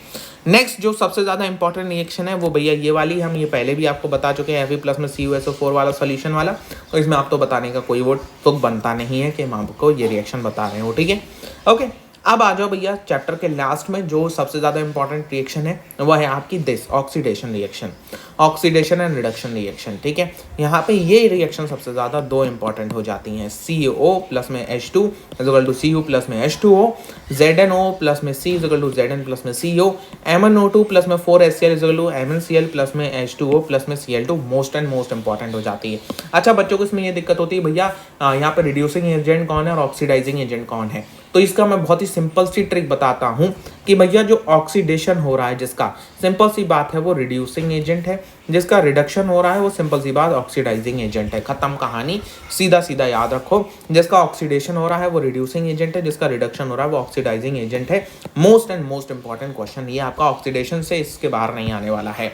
नेक्स्ट जो सबसे ज़्यादा इंपॉर्टेंट रिएक्शन है वो भैया ये वाली, हम ये पहले भी आपको बता चुके हैं, Fe प्लस में CuSO4 वाला सोल्यूशन वाला, तो इसमें आपको बताने का कोई वो तुक बनता नहीं है कि हम आपको ये रिएक्शन बता रहे हो, ठीक है, ओके। अब आ जाओ भैया चैप्टर के लास्ट में, जो सबसे ज़्यादा इंपॉर्टेंट रिएक्शन है वह है आपकी this oxidation reaction, oxidation and reduction reaction, ठीक है। यहाँ पे ये रिएक्शन सबसे ज़्यादा दो इंपॉर्टेंट हो जाती हैं, CO प्लस में H2 equal to Cu plus में H2O, ZnO प्लस में C equal to Zn plus में CO, MnO2 प्लस में 4HCl equal to MnCl plus में H2O प्लस में Cl2, most and most important हो जाती है। अच्छा बच्चों को इसमें ये दिक्कत होती है भैया, यहाँ पे रिड्यूसिंग एजेंट कौन है और ऑक्सीडाइजिंग एजेंट कौन है, तो इसका मैं बहुत ही सिंपल सी ट्रिक बताता हूँ कि भैया जो ऑक्सीडेशन हो रहा है जिसका, सिंपल सी बात है वो रिड्यूसिंग एजेंट है, जिसका रिडक्शन हो रहा है वो सिंपल सी बात ऑक्सीडाइजिंग एजेंट है। खत्म कहानी, सीधा सीधा याद रखो। जिसका ऑक्सीडेशन हो रहा है वो रिड्यूसिंग एजेंट है, जिसका रिडक्शन हो रहा है वो ऑक्सीडाइजिंग एजेंट है। Most and most important question ये आपका ऑक्सीडेशन से इसके बाहर नहीं आने वाला है।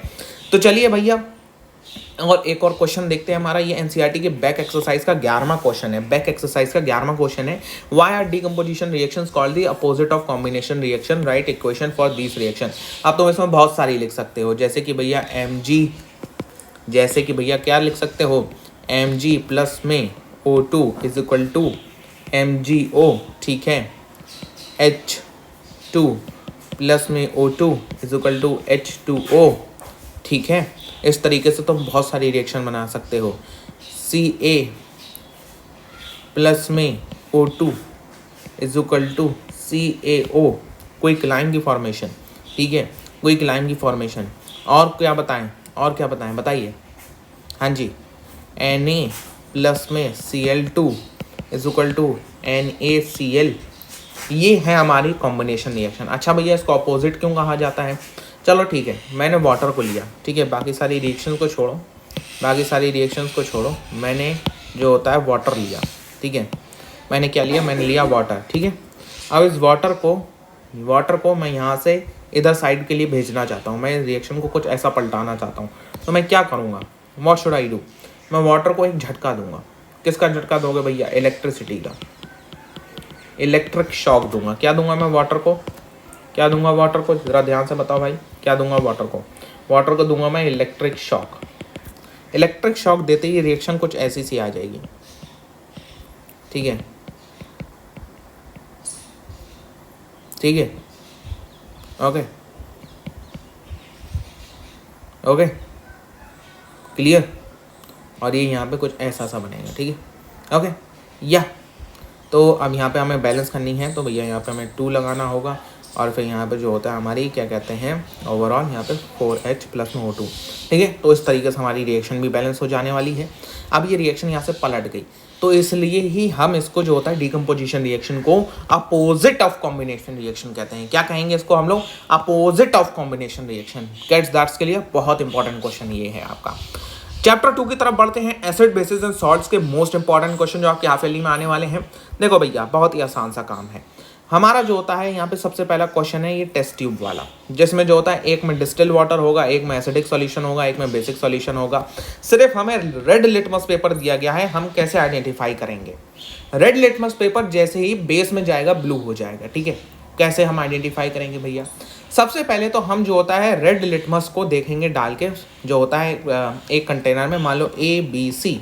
तो चलिए भैया और एक और क्वेश्चन देखते हैं हमारा। ये एनसीईआरटी के बैक एक्सरसाइज का 11वां क्वेश्चन है। बैक एक्सरसाइज का 11वां क्वेश्वन है, why are decomposition reactions called the opposite of combination reaction, write equation for this reaction. अब तुम इसमें बहुत सारी लिख सकते हो, जैसे कि भैया Mg, जैसे कि भैया क्या लिख सकते हो, Mg प्लस में O2 is equal to MgO, ठीक है, H2 प्लस में O2 is equal to H2O, ठीक है। इस तरीके से तुम बहुत सारी रिएक्शन बना सकते हो। Ca प्लस में O2 is equal to CaO, quick lime की फॉर्मेशन, ठीक है, क्विक लाइन की फॉर्मेशन। और क्या बताएं, और क्या बताएं, बताइए। हाँ जी, Na प्लस में Cl2 is equal to NaCl, ये है हमारी कॉम्बिनेशन रिएक्शन। अच्छा भैया इसको अपोजिट क्यों कहा जाता है? चलो ठीक है, मैंने वाटर को लिया, ठीक है, बाकी सारी रिएक्शन को छोड़ो, बाकी सारी रिएक्शंस को छोड़ो, मैंने जो होता है वाटर लिया, ठीक है, मैंने क्या लिया, मैंने लिया वाटर, ठीक है। अब इस वाटर को मैं यहाँ से इधर साइड के लिए भेजना चाहता हूँ, मैं रिएक्शन को कुछ ऐसा पलटाना चाहता हूँ, तो मैं क्या करूँगा, व्हाट शुड आई डू, मैं वाटर को एक झटका दूंगा। किसका झटका दोगे भैया? इलेक्ट्रिसिटी का, इलेक्ट्रिक शॉक दूंगा। क्या दूंगा मैं वाटर को, क्या दूंगा वाटर को, ज़रा ध्यान से बताओ भाई, क्या दूंगा वाटर को? वाटर को दूंगा मैं इलेक्ट्रिक शॉक। इलेक्ट्रिक शॉक देते ही रिएक्शन कुछ ऐसी सी आ जाएगी, ठीक है, ठीक है, ओके ओके, क्लियर। और ये यहाँ पे कुछ ऐसा सा बनेगा, ठीक है, ओके। या तो अब यहाँ पे हमें बैलेंस करनी है, तो भैया यहाँ पे हमें 2 लगाना होगा, और फिर यहाँ पे जो होता है हमारी क्या कहते हैं ओवरऑल यहाँ पे 4H प्लस में O2, ठीक है। तो इस तरीके से हमारी रिएक्शन भी बैलेंस हो जाने वाली है। अब ये रिएक्शन यहाँ से पलट गई, तो इसलिए ही हम इसको जो होता है डीकम्पोजिशन रिएक्शन को अपोजिट ऑफ कॉम्बिनेशन रिएक्शन कहते हैं। क्या कहेंगे इसको हम लोग? Opposite of combination reaction. Cats that's के लिए बहुत इंपॉर्टेंट क्वेश्चन ये है आपका। चैप्टर 2 की तरफ बढ़ते हैं, एसिड बेसिस एंड सॉल्ट्स के मोस्ट इंपॉर्टेंट क्वेश्चन जो आपके हाफ ईयरली में आने वाले हैं। देखो भैया बहुत ही आसान सा काम है हमारा जो होता है यहाँ पे। सबसे पहला क्वेश्चन है ये टेस्ट ट्यूब वाला, जिसमें जो होता है एक में डिस्टिल वाटर होगा, एक में एसिडिक सॉल्यूशन होगा, एक में बेसिक सॉल्यूशन होगा। सिर्फ हमें रेड लिटमस पेपर दिया गया है, हम कैसे आइडेंटिफाई करेंगे? रेड लिटमस पेपर जैसे ही बेस में जाएगा ब्लू हो जाएगा, ठीक है। कैसे हम आइडेंटिफाई करेंगे भैया? सबसे पहले तो हम जो होता है रेड लिटमस को देखेंगे डाल के, जो होता है एक कंटेनर में, मान लो ABC,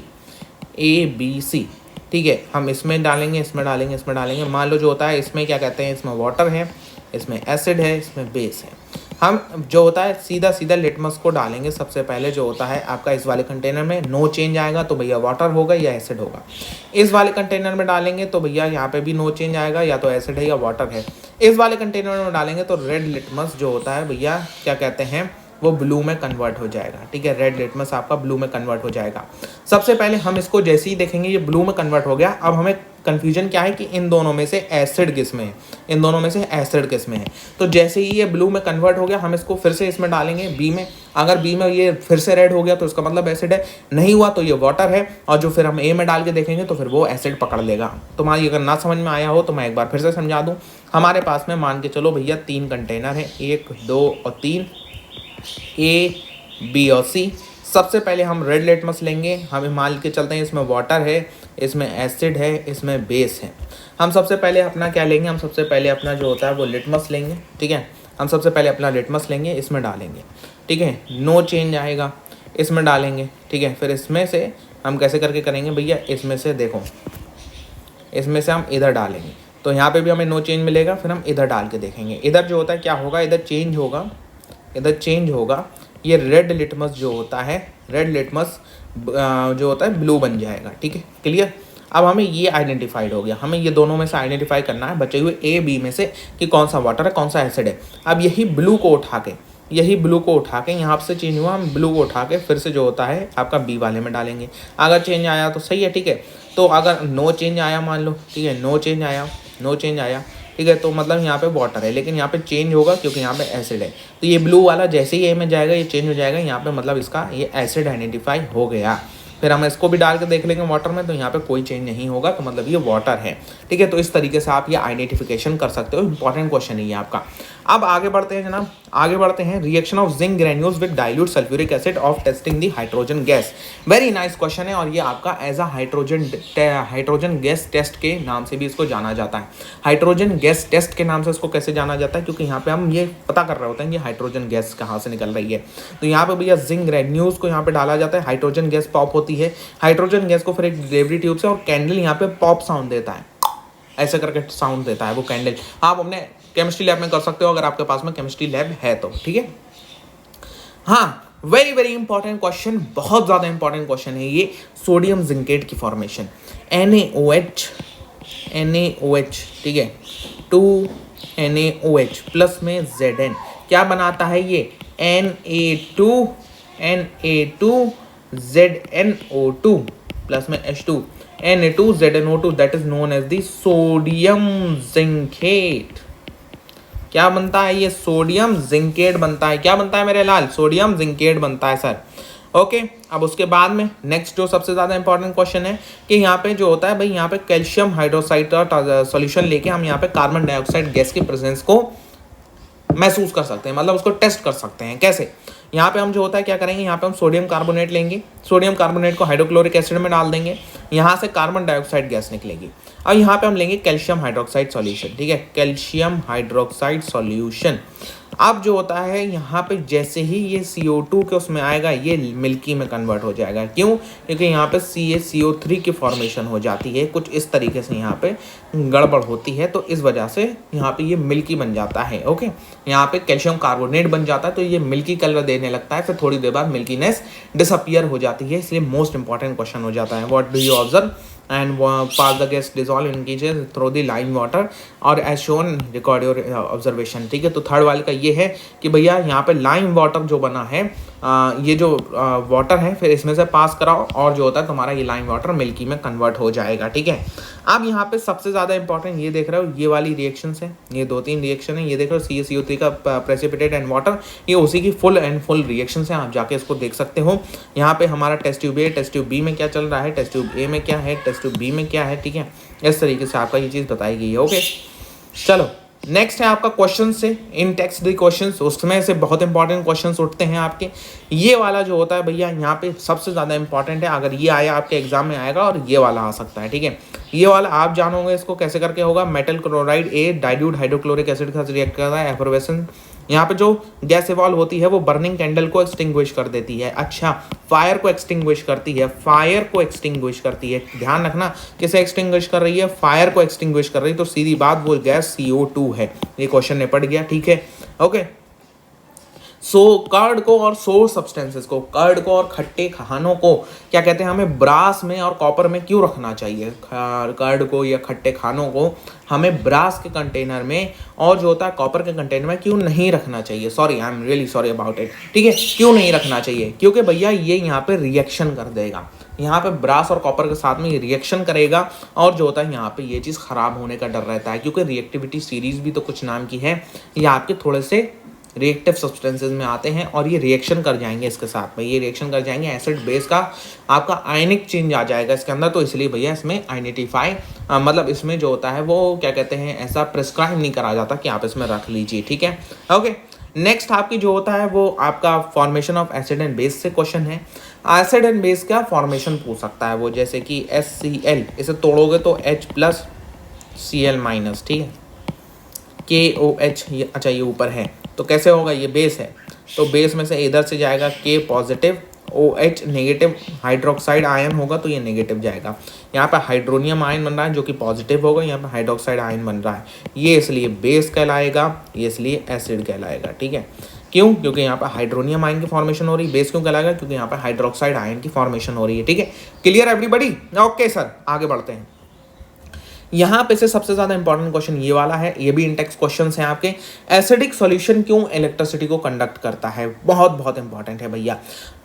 ठीक है, हम इसमें डालेंगे, इसमें डालेंगे, इसमें डालेंगे। मान लो जो होता है इसमें क्या कहते हैं, इसमें वाटर है, इसमें एसिड है, इसमें बेस है। हम जो होता है सीधा सीधा लिटमस को डालेंगे सबसे पहले जो होता है आपका इस वाले कंटेनर में। नो चेंज आएगा तो भैया वाटर होगा या एसिड होगा। इस वाले कंटेनर में डालेंगे तो भैया यहाँ पे भी नो चेंज आएगा, या तो एसिड है या वाटर है। इस वाले कंटेनर में डालेंगे तो रेड लिटमस जो होता है भैया क्या कहते हैं वो ब्लू में कन्वर्ट हो जाएगा, ठीक है। रेड लिटमस आपका ब्लू में कन्वर्ट हो जाएगा। सबसे पहले हम इसको जैसे ही देखेंगे ये ब्लू में कन्वर्ट हो गया। अब हमें कन्फ्यूजन क्या है कि इन दोनों में से एसिड किस में है, इन दोनों में से एसिड किस में है। तो जैसे ही ये ब्लू में कन्वर्ट हो गया हम इसको फिर से इसमें डालेंगे बी में। अगर बी में ये फिर से रेड हो गया तो इसका मतलब एसिड है, नहीं हुआ तो ये वाटर है। और जो फिर हम ए में डाल के देखेंगे तो फिर वो एसिड पकड़ लेगा। तुम्हारी अगर ना समझ में आया हो तो मैं एक बार फिर से समझा दूँ। हमारे पास में मान के चलो भैया 3 कंटेनर है, 1, 2 और 3, A, B और C। सबसे पहले हम रेड लिटमस लेंगे, हमें मान के चलते हैं इसमें वाटर है, इसमें एसिड है, इसमें बेस है। हम सबसे पहले अपना क्या लेंगे, हम सबसे पहले अपना जो होता है वो लिटमस लेंगे, ठीक है। हम सबसे पहले अपना लिटमस लेंगे, इसमें डालेंगे, ठीक है, नो चेंज आएगा, इसमें डालेंगे, ठीक है। फिर इसमें से हम कैसे करके करेंगे भैया, इसमें से देखो, इसमें से हम इधर डालेंगे तो यहाँ पे भी हमें नो चेंज मिलेगा। फिर हम इधर डाल के देखेंगे, इधर जो होता है क्या होगा, इधर चेंज होगा, इधर चेंज होगा। ये रेड लिटमस जो होता है, रेड लिटमस जो होता है ब्लू बन जाएगा, ठीक है, क्लियर। अब हमें ये आइडेंटिफाइड हो गया, हमें ये दोनों में से आइडेंटिफाई करना है बचे हुए ए बी में से कि कौन सा वाटर है कौन सा एसिड है। अब यही ब्लू को उठा के यहाँ से चेंज हुआ, हम ब्लू को उठा के फिर से जो होता है आपका बी वाले में डालेंगे। अगर चेंज आया तो सही है, ठीक है। तो अगर नो चेंज आया मान लो, ठीक है, नो चेंज आया ठीक है, तो मतलब यहाँ पे वाटर है, लेकिन यहाँ पे चेंज होगा क्योंकि यहाँ पे एसिड है। तो ये ब्लू वाला जैसे ही ए में जाएगा ये चेंज हो जाएगा, यहाँ पे मतलब इसका ये एसिड आइडेंटिफाई हो गया। फिर हम इसको भी डाल के देख लेंगे वाटर में, तो यहाँ पे कोई चेंज नहीं होगा, तो मतलब ये वाटर है। ठीक है, तो इस तरीके से आप ये आइडेंटिफिकेशन कर सकते हो। इंपॉर्टेंट क्वेश्चन है ये आपका। अब आगे बढ़ते हैं जनाब, आगे बढ़ते हैं। Reaction of zinc granules with dilute sulphuric acid of testing the hydrogen gas. Very nice question है, और ये आपका as a hydrogen gas test के नाम से भी इसको जाना जाता है। हाइड्रोजन गैस टेस्ट के नाम से इसको कैसे जाना जाता है, क्योंकि यहाँ पे हम ये पता कर रहे होते हैं कि हाइड्रोजन गैस कहाँ से निकल रही है। तो यहाँ पे भैया जिंक ग्रेन्यूल्स को यहाँ पे डाला जाता है, हाइड्रोजन गैस पॉप होती है। हाइड्रोजन गैस को फिर एक डिलीवरी ट्यूब से, और कैंडल यहाँ पे पॉप साउंड देता है, ऐसे करके साउंड देता है वो कैंडल। आप अपने केमिस्ट्री लैब में कर सकते हो अगर आपके पास में केमिस्ट्री लैब है तो। ठीक है, हाँ, वेरी वेरी इंपॉर्टेंट क्वेश्चन, बहुत ज़्यादा इंपॉर्टेंट क्वेश्चन है ये। सोडियम जिंकेट की फॉर्मेशन, NaOH, ठीक है, 2 NaOH प्लस में Zn क्या बनाता है ये, Na2ZnO2 प्लस में H2 Na2ZnO2, that is known as the sodium zincate. क्या बनता है ये, सोडियम जिंकेट बनता है। क्या बनता है मेरे लाल, सोडियम जिंकेट बनता है सर। ओके, अब उसके बाद में नेक्स्ट जो सबसे ज़्यादा इंपॉर्टेंट क्वेश्चन है कि यहाँ पे जो होता है भाई, यहाँ पे कैल्शियम हाइड्रोक्साइड का सॉल्यूशन लेके हम यहाँ पे कार्बन डाइऑक्साइड गैस के प्रेजेंस को महसूस कर सकते हैं, मतलब उसको टेस्ट कर सकते हैं। कैसे, यहाँ पे हम जो होता है क्या करेंगे, यहाँ पे हम सोडियम कार्बोनेट लेंगे, सोडियम कार्बोनेट को हाइड्रोक्लोरिक एसिड में डाल देंगे, यहाँ से कार्बन डाइऑक्साइड गैस निकलेगी। अब यहाँ पे हम लेंगे कैल्शियम हाइड्रोक्साइड सॉल्यूशन। ठीक है, कैल्शियम हाइड्रोक्साइड सॉल्यूशन। अब जो होता है यहाँ पे जैसे ही ये CO2 के उसमें आएगा, ये मिल्की में कन्वर्ट हो जाएगा। क्यों, क्योंकि यहाँ पे CaCO3 की फॉर्मेशन हो जाती है, कुछ इस तरीके से यहाँ पे गड़बड़ होती है, तो इस वजह से यहाँ पे ये मिल्की बन जाता है। ओके, यहाँ पे कैल्शियम कार्बोनेट बन जाता है, तो ये मिल्की कलर देने लगता है, फिर थोड़ी देर बाद मिल्कीनेस डिसअपियर हो जाती है। इसलिए मोस्ट इंपॉर्टेंट क्वेश्चन हो जाता है, what do you observe and pass the gas dissolve in cases through the lime water और as shown record your observation। ठीक है, तो थर्ड वाले का ये है कि भैया यहाँ पे लाइम वाटर जो बना है, ये जो वाटर है फिर इसमें से पास कराओ, और जो होता है तुम्हारा ये लाइम वाटर मिल्की में कन्वर्ट हो जाएगा। ठीक है, अब यहाँ पे सबसे ज़्यादा इंपॉर्टेंट ये देख रहे हो, ये वाली रिएक्शन है, ये 2-3 रिएक्शन है, ये देख रहे हो CaCO3 का प्रेसिपिटेट एंड वाटर, ये उसी की फुल रिएक्शन है। आप जाके इसको देख सकते हो। यहाँ पे हमारा test tube A, test tube B में क्या चल रहा है, टेस्ट ट्यूब ए में क्या है, टेस्ट ट्यूब बी में क्या है। ठीक है, इस तरीके से आपका ये चीज़ बताई गई है। ओके, चलो नेक्स्ट है आपका क्वेश्चन से इन टेक्स्ट दी क्वेश्चंस, उसमें से बहुत इंपॉर्टेंट क्वेश्चंस उठते हैं आपके। ये वाला जो होता है भैया यहाँ पे सबसे ज़्यादा इंपॉर्टेंट है, अगर ये आया आपके एग्जाम में आएगा, और ये वाला आ सकता है। ठीक है, ये वाला आप जानोगे इसको कैसे करके होगा। मेटल क्लोराइड ए डाइल्यूट हाइड्रोक्लोरिक एसिड के साथ रिएक्ट करता है, एफोरवेशन। यहाँ पे जो गैस इवॉल्व होती है वो बर्निंग कैंडल को एक्सटिंग्विश कर देती है। अच्छा, फायर को एक्सटिंग्विश करती है, फायर को एक्सटिंग्विश करती है। ध्यान रखना, किसे एक्सटिंग्विश कर रही है, फायर को एक्सटिंग्विश कर रही है। तो सीधी बात, वो गैस CO2 है। ये क्वेश्चन ने पढ़ गया। ठीक है, ओके। सो कर्ड को और सोर सब्सटेंसेस को, कर्ड को और खट्टे खानों को क्या कहते हैं, हमें ब्रास में और कॉपर में क्यों रखना चाहिए। कर्ड को या खट्टे खानों को हमें ब्रास के कंटेनर में और जो होता है कॉपर के कंटेनर में क्यों नहीं रखना चाहिए। Sorry, I am really sorry about it. ठीक है, क्यों नहीं रखना चाहिए, क्योंकि भैया ये यहाँ पे रिएक्शन कर देगा, यहाँ पे ब्रास और कॉपर के साथ में ये रिएक्शन करेगा, और जो होता है यहाँ पे ये चीज़ खराब होने का डर रहता है, क्योंकि रिएक्टिविटी सीरीज भी तो कुछ नाम की है। ये आपके थोड़े से रिएक्टिव सब्सटेंसेस में आते हैं, और ये रिएक्शन कर जाएंगे इसके साथ में, ये रिएक्शन कर जाएंगे, एसिड बेस का आपका आयनिक चेंज आ जाएगा इसके अंदर। तो इसलिए भैया इसमें आइडेंटिफाई मतलब इसमें जो होता है वो क्या कहते हैं, ऐसा प्रिस्क्राइब नहीं करा जाता कि आप इसमें रख लीजिए। ठीक है, ओके। नेक्स्ट आपकी जो होता है वो आपका formation of acid and base से क्वेश्चन है। एसिड एंड बेस का फॉर्मेशन पूछ सकता है वो, जैसे कि HCl, इसे तोड़ोगे तो H+Cl-। ठीक है, KOH, ये अच्छा ये ऊपर है, तो कैसे होगा, ये बेस है, तो बेस में से इधर से जाएगा K positive, OH negative, hydroxide ion होगा तो ये नेगेटिव जाएगा। यहाँ पे हाइड्रोनियम आयन बन रहा है जो कि पॉजिटिव होगा, यहाँ पे हाइड्रोक्साइड आयन बन रहा है, ये इसलिए बेस कहलाएगा, ये इसलिए एसिड कहलाएगा। ठीक है, क्यों, क्योंकि यहाँ पे हाइड्रोनियम आयन की फॉर्मेशन हो रही है। बेस क्यों कहलाएगा, क्योंकि यहाँ पे हाइड्रोक्साइड आयन की फॉर्मेशन हो रही है। ठीक है, क्लियर एवरीबॉडी। ओके सर, आगे बढ़ते हैं। यहाँ पे से सबसे ज्यादा इंपॉर्टेंट क्वेश्चन ये वाला है, ये भी इंटेक्स क्वेश्चन हैं आपके। एसिडिक सॉल्यूशन क्यों इलेक्ट्रिसिटी को कंडक्ट करता है, बहुत बहुत इंपॉर्टेंट है भैया।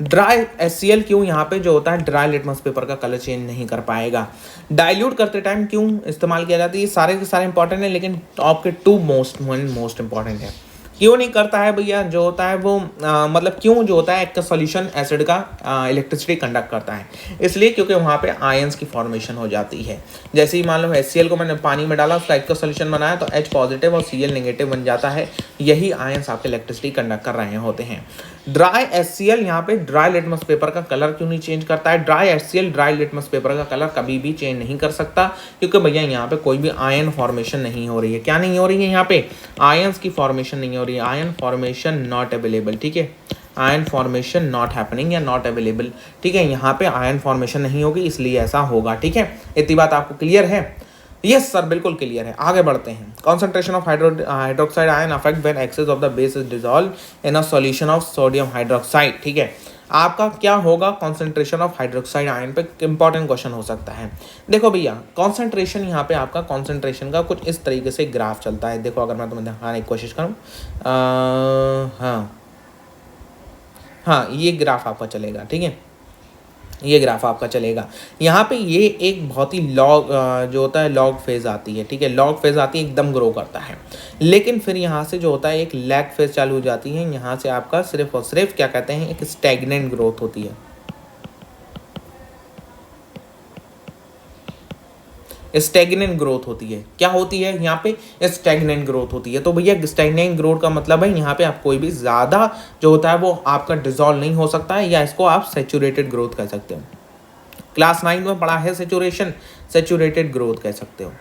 ड्राई HCl क्यों यहाँ पे जो होता है ड्राई लिटमस पेपर का कलर चेंज नहीं कर पाएगा। डाइल्यूट करते टाइम क्यों इस्तेमाल किया जाता है, ये सारे के सारे इंपॉर्टेंट है, लेकिन टॉप के 2 मोस्ट इंपॉर्टेंट है। क्यों नहीं करता है भैया जो होता है वो मतलब क्यों जो होता है एक सॉल्यूशन एसिड का इलेक्ट्रिसिटी कंडक्ट करता है, इसलिए क्योंकि वहाँ पे आयंस की फॉर्मेशन हो जाती है। जैसे ही मान लो HCl को मैंने पानी में डाला, उसका एक सॉल्यूशन बनाया तो H पॉजिटिव और Cl नेगेटिव बन जाता है, यही आयंस आपके इलेक्ट्रिसिटी कंडक्ट कर रहे होते हैं। ड्राई HCl यहाँ पे ड्राई लिटमस पेपर का कलर क्यों नहीं चेंज करता है, dry HCl dry litmus paper का कलर कभी भी चेंज नहीं कर सकता, क्योंकि भैया यहाँ पे कोई भी आयन फॉर्मेशन नहीं हो रही है। क्या नहीं हो रही है यहाँ पे, आयंस की फॉर्मेशन नहीं हो रही है, आयन फॉर्मेशन नॉट अवेलेबल, ठीक है, आयन फॉर्मेशन नॉट हैपनिंग या नॉट अवेलेबल, ठीक है, यहाँ पे आयन फॉर्मेशन नहीं होगी इसलिए ऐसा होगा, ठीक है। इतनी बात आपको क्लियर है? यस सर, बिल्कुल क्लियर है। आगे बढ़ते हैं। Concentration of hydroxide ion affect when excess of the base is dissolve in a solution of sodium hydroxide, ठीक है। आपका क्या होगा कॉन्सेंट्रेशन ऑफ हाइड्रोक्साइड आयन पे, इंपॉर्टेंट क्वेश्चन हो सकता है। देखो भैया कॉन्सेंट्रेशन यहाँ पे आपका कॉन्सेंट्रेशन का कुछ इस तरीके से ग्राफ चलता है। देखो अगर मैं तुम्हें दिखाने की कोशिश करूँ, हाँ ये ग्राफ आपका चलेगा, ठीक है, ये ग्राफ आपका चलेगा। यहाँ पे ये एक बहुत ही लॉग जो होता है लॉग फेज आती है, ठीक है, लॉग फेज आती है, एकदम ग्रो करता है, लेकिन फिर यहाँ से जो होता है एक लैग फेज चालू हो जाती है। यहाँ से आपका सिर्फ और सिर्फ क्या कहते हैं, एक स्टैग्नेंट ग्रोथ होती है, स्टैग्नेंट ग्रोथ होती है। क्या होती है यहाँ पे, स्टैग्नेंट ग्रोथ होती है। तो भैया स्टैग्नेंट ग्रोथ का मतलब है यहाँ पे आप कोई भी ज़्यादा जो होता है वो आपका डिजॉल्व नहीं हो सकता है, या इसको आप सैचुरेटेड ग्रोथ कह सकते हो। क्लास 9 में पढ़ा है सैचुरेशन, सैचुरेटेड ग्रोथ कह सकते हो।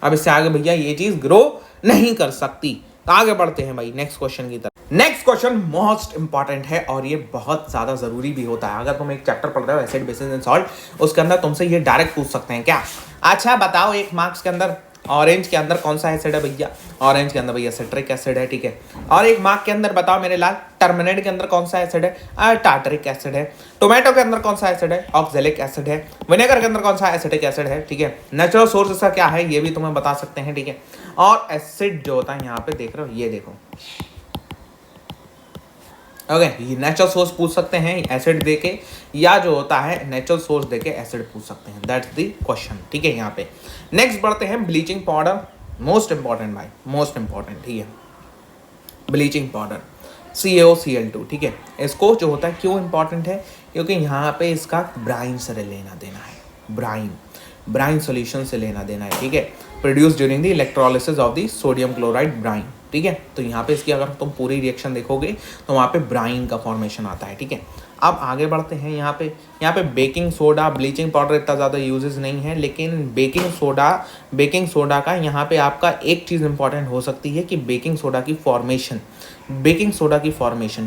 अब इससे आगे भैया ये चीज़ ग्रो नहीं कर सकती। आगे बढ़ते हैं भाई नेक्स्ट क्वेश्चन की तरफ। नेक्स्ट क्वेश्चन मोस्ट इंपॉर्टेंट है और ये बहुत ज़्यादा ज़रूरी भी होता है। अगर तुम एक चैप्टर पढ़ रहे हो एसिड बेसिस एंड सॉल्ट, उसके अंदर तुमसे ये डायरेक्ट पूछ सकते हैं क्या, अच्छा बताओ एक मार्क्स के अंदर ऑरेंज के अंदर कौन सा एसिड है भैया, ऑरेंज के अंदर भैया सिट्रिक एसिड है, ठीक है। और एक मार्क के अंदर बताओ मेरे लाल, टर्मिनेट के अंदर कौन सा एसिड है, टार्टरिक एसिड है। टोमेटो के अंदर कौन सा एसिड है, ऑक्जेलिक एसिड है। विनेगर के अंदर कौन सा एसिडिक एसिड है, ठीक है। नेचुरल सोर्स इसका क्या है ये भी तुम्हें बता सकते हैं, ठीक है। और एसिड जो होता है यहाँ पे देख रहे हो, ये देखो, ओके, ये नेचुरल सोर्स पूछ सकते हैं एसिड देके, या जो होता है नेचुरल सोर्स देके एसिड पूछ सकते हैं, दैट्स द क्वेश्चन, ठीक है। यहाँ पे नेक्स्ट बढ़ते हैं, ब्लीचिंग पाउडर, मोस्ट इंपॉर्टेंट भाई, मोस्ट इंपॉर्टेंट, ठीक है। ब्लीचिंग पाउडर CaOCl2, ठीक है। इसको जो होता है क्यों इंपॉर्टेंट है, क्योंकि यहाँ पे इसका ब्राइन से लेना देना है, ब्राइन सॉल्यूशन से लेना देना है, ठीक है। Produce during the electrolysis of the sodium chloride brine, ठीक है। तो यहाँ पे इसकी अगर तुम पूरी रिएक्शन देखोगे तो वहाँ पे ब्राइन का फॉर्मेशन आता है, ठीक है। अब आगे बढ़ते हैं। यहाँ पे बेकिंग सोडा, ब्लीचिंग पाउडर इतना ज़्यादा यूजेस नहीं है, लेकिन बेकिंग सोडा का यहाँ पे आपका एक चीज़ इंपॉर्टेंट हो सकती है कि बेकिंग सोडा की फॉर्मेशन,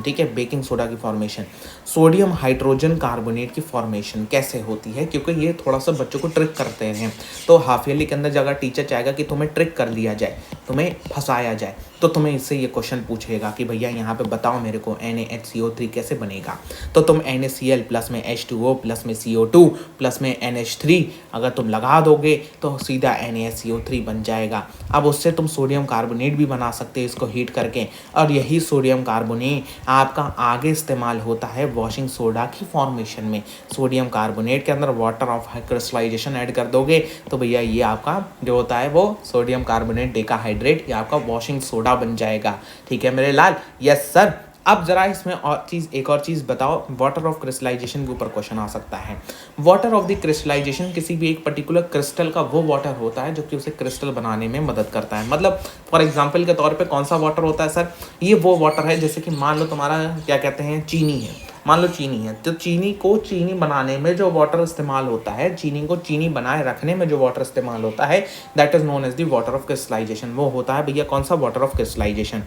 ठीक है, बेकिंग सोडा की फॉर्मेशन सोडियम हाइड्रोजन कार्बोनेट की फॉर्मेशन कैसे होती है, क्योंकि ये थोड़ा सा बच्चों को ट्रिक करते हैं। तो हाफ ईयरली के अंदर अगर टीचर चाहेगा कि तुम्हें ट्रिक कर लिया जाए, तुम्हें फंसाया जाए, तो तुम्हें इससे ये क्वेश्चन पूछेगा कि भैया यहाँ पे बताओ मेरे को NaHCO3 कैसे बनेगा। तो तुम NaCl प्लस में H2O प्लस में CO2 प्लस में NH3 अगर तुम लगा दोगे तो सीधा NaCO3 बन जाएगा। अब उससे तुम सोडियम कार्बोनेट भी बना सकते हो इसको हीट करके, और यही सोडियम कार्बोनेट आपका आगे इस्तेमाल होता है वॉशिंग सोडा की फॉर्मेशन में। सोडियम कार्बोनेट के अंदर वाटर ऑफ क्रिस्टलाइजेशन ऐड कर दोगे तो भैया ये आपका जो होता है वो सोडियम कार्बोनेट डेकाहाइड्रेट, ये आपका वॉशिंग सोडा बन जाएगा, ठीक है मेरे लाल। Yes sir. अब जरा इसमें एक और चीज़ बताओ, वाटर ऑफ क्रिस्टलाइजेशन के ऊपर क्वेश्चन आ सकता है। वाटर ऑफ द क्रिस्टलाइजेशन किसी भी एक पर्टिकुलर क्रिस्टल का वो वाटर होता है जो कि उसे क्रिस्टल बनाने में मदद करता है। मतलब फॉर एग्जांपल के तौर पे कौन सा वाटर होता है सर, ये वो वाटर है जैसे कि मान लो तुम्हारा क्या कहते हैं चीनी है, मान लो चीनी है, तो चीनी को चीनी बनाने में जो वाटर इस्तेमाल होता है, चीनी को चीनी बनाए रखने में जो वाटर इस्तेमाल होता है, that is known as the water of crystallisation. वो होता है भैया कौन सा, वाटर ऑफ क्रिस्टलाइजेशन।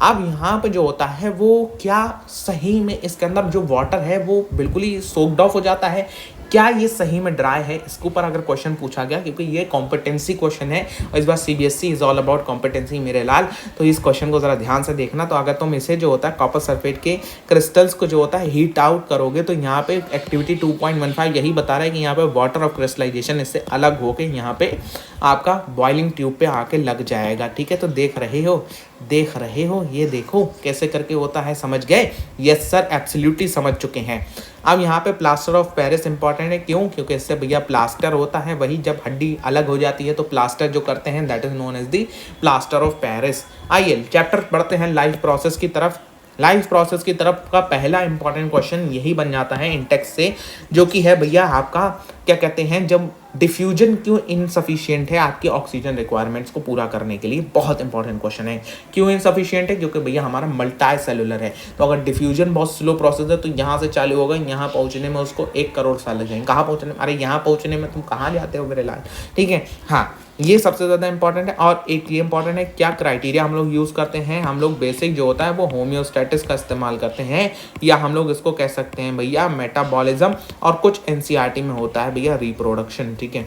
अब यहाँ पे जो होता है वो क्या सही में इसके अंदर जो वाटर है वो बिल्कुल ही सोक्ड ऑफ हो जाता है, क्या ये सही में ड्राई है, इसके ऊपर अगर क्वेश्चन पूछा गया, क्योंकि ये कॉम्पिटेंसी क्वेश्चन है और इस बार CBSE is all about competency मेरे लाल। तो इस क्वेश्चन को जरा ध्यान से देखना। तो अगर तुम इसे जो होता है कॉपर सल्फेट के क्रिस्टल्स को जो होता है हीट आउट करोगे तो यहाँ पे एक्टिविटी 2.15 यही बता रहा है कि यहाँ पे वाटर ऑफ क्रिस्टलाइजेशन इससे अलग होके यहाँ पे आपका बॉइलिंग ट्यूब पे आके लग जाएगा। ठीक है, तो देख रहे हो, ये देखो कैसे करके होता है, समझ गए? यस सर, एब्सोल्युटली समझ चुके हैं। अब यहाँ पे प्लास्टर ऑफ पेरिस इंपॉर्टेंट है, क्यों? क्योंकि इससे भैया प्लास्टर होता है, वही जब हड्डी अलग हो जाती है तो प्लास्टर जो करते हैं that is known as the plaster of Paris. आइए चैप्टर पढ़ते हैं लाइफ प्रोसेस की तरफ। लाइफ प्रोसेस की तरफ का पहला इंपॉर्टेंट क्वेश्चन यही बन जाता है इंटेक्स से, जो कि है भैया आपका क्या कहते हैं, जब डिफ्यूजन क्यों इनसफिशिएंट है आपकी ऑक्सीजन रिक्वायरमेंट्स को पूरा करने के लिए। बहुत इंपॉर्टेंट क्वेश्चन है। क्यों इनसफिशिएंट है? क्योंकि भैया हमारा मल्टी सेलुलर है, तो अगर डिफ्यूजन बहुत स्लो प्रोसेस है तो यहाँ से चालू होगा, यहाँ पहुँचने में उसको 1 करोड़ साल लग जाएंगे। कहाँ पहुँचने में? अरे यहाँ पहुँचने में तुम कहाँ जाते हो मेरे लाल? ठीक है, हाँ, ये सबसे ज़्यादा इंपॉर्टेंट है। और एक ये इंपॉर्टेंट है, क्या क्राइटेरिया हम लोग यूज़ करते हैं? हम लोग बेसिक जो होता है वो होम्योस्टैटिस का इस्तेमाल करते हैं, या हम लोग इसको कह सकते हैं भैया मेटाबॉलिज्म, और कुछ एनसीईआरटी में होता है भैया रिप्रोडक्शन। ठीक है,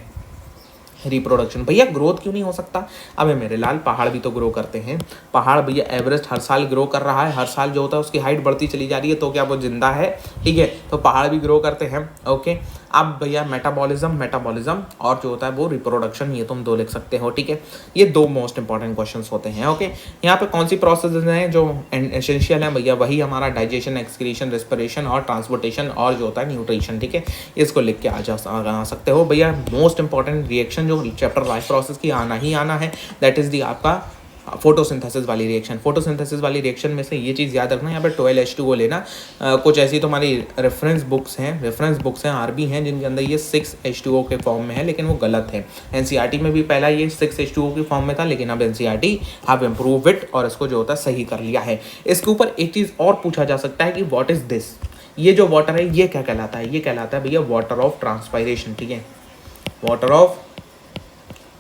रिप्रोडक्शन। भैया ग्रोथ क्यों नहीं हो सकता? अबे मेरे लाल, पहाड़ भी तो ग्रो करते हैं। पहाड़ भैया एवरेस्ट हर साल ग्रो कर रहा है, हर साल जो होता है उसकी हाइट बढ़ती चली जा रही है, तो क्या वो जिंदा है? ठीक है, तो पहाड़ भी ग्रो करते हैं। ओके, अब भैया मेटाबॉलिज्म और जो होता है वो रिप्रोडक्शन, ये तुम 2 लिख सकते हो। ठीक है, ये 2 मोस्ट इंपॉर्टेंट क्वेश्चंस होते हैं। ओके, यहाँ पे कौन सी प्रोसेस हैं जो एसेंशियल है भैया? वही हमारा डाइजेशन, एक्सक्रीशन, रेस्पिरेशन और ट्रांसपोर्टेशन और जो होता है न्यूट्रिशन। ठीक है, इसको लिख के आ सकते हो भैया। मोस्ट इंपॉर्टेंट रिएक्शन जो चैप्टर लाइफ प्रोसेस की आना ही आना है, दैट इज दी आपका फोटोसिंथेसिस वाली रिएक्शन। फोटोसिंथेसिस वाली रिएक्शन में से ये चीज़ याद रखना, यहाँ पे 12H2O लेना। कुछ ऐसी तो हमारी रेफरेंस बुक्स हैं आरबी हैं जिनके अंदर ये 6H2O के फॉर्म में है, लेकिन वो गलत है। एनसीईआरटी में भी पहला ये 6H2O के फॉर्म में था, लेकिन अब एनसीईआरटी हैव इम्प्रूव इट और इसको जो होता है सही कर लिया है। इसके ऊपर एक चीज़ और पूछा जा सकता है कि व्हाट इज दिस, ये जो वाटर है ये क्या कहलाता है? ये कहलाता है भैया वाटर ऑफ ट्रांसपायरेशन। ठीक है, वाटर ऑफ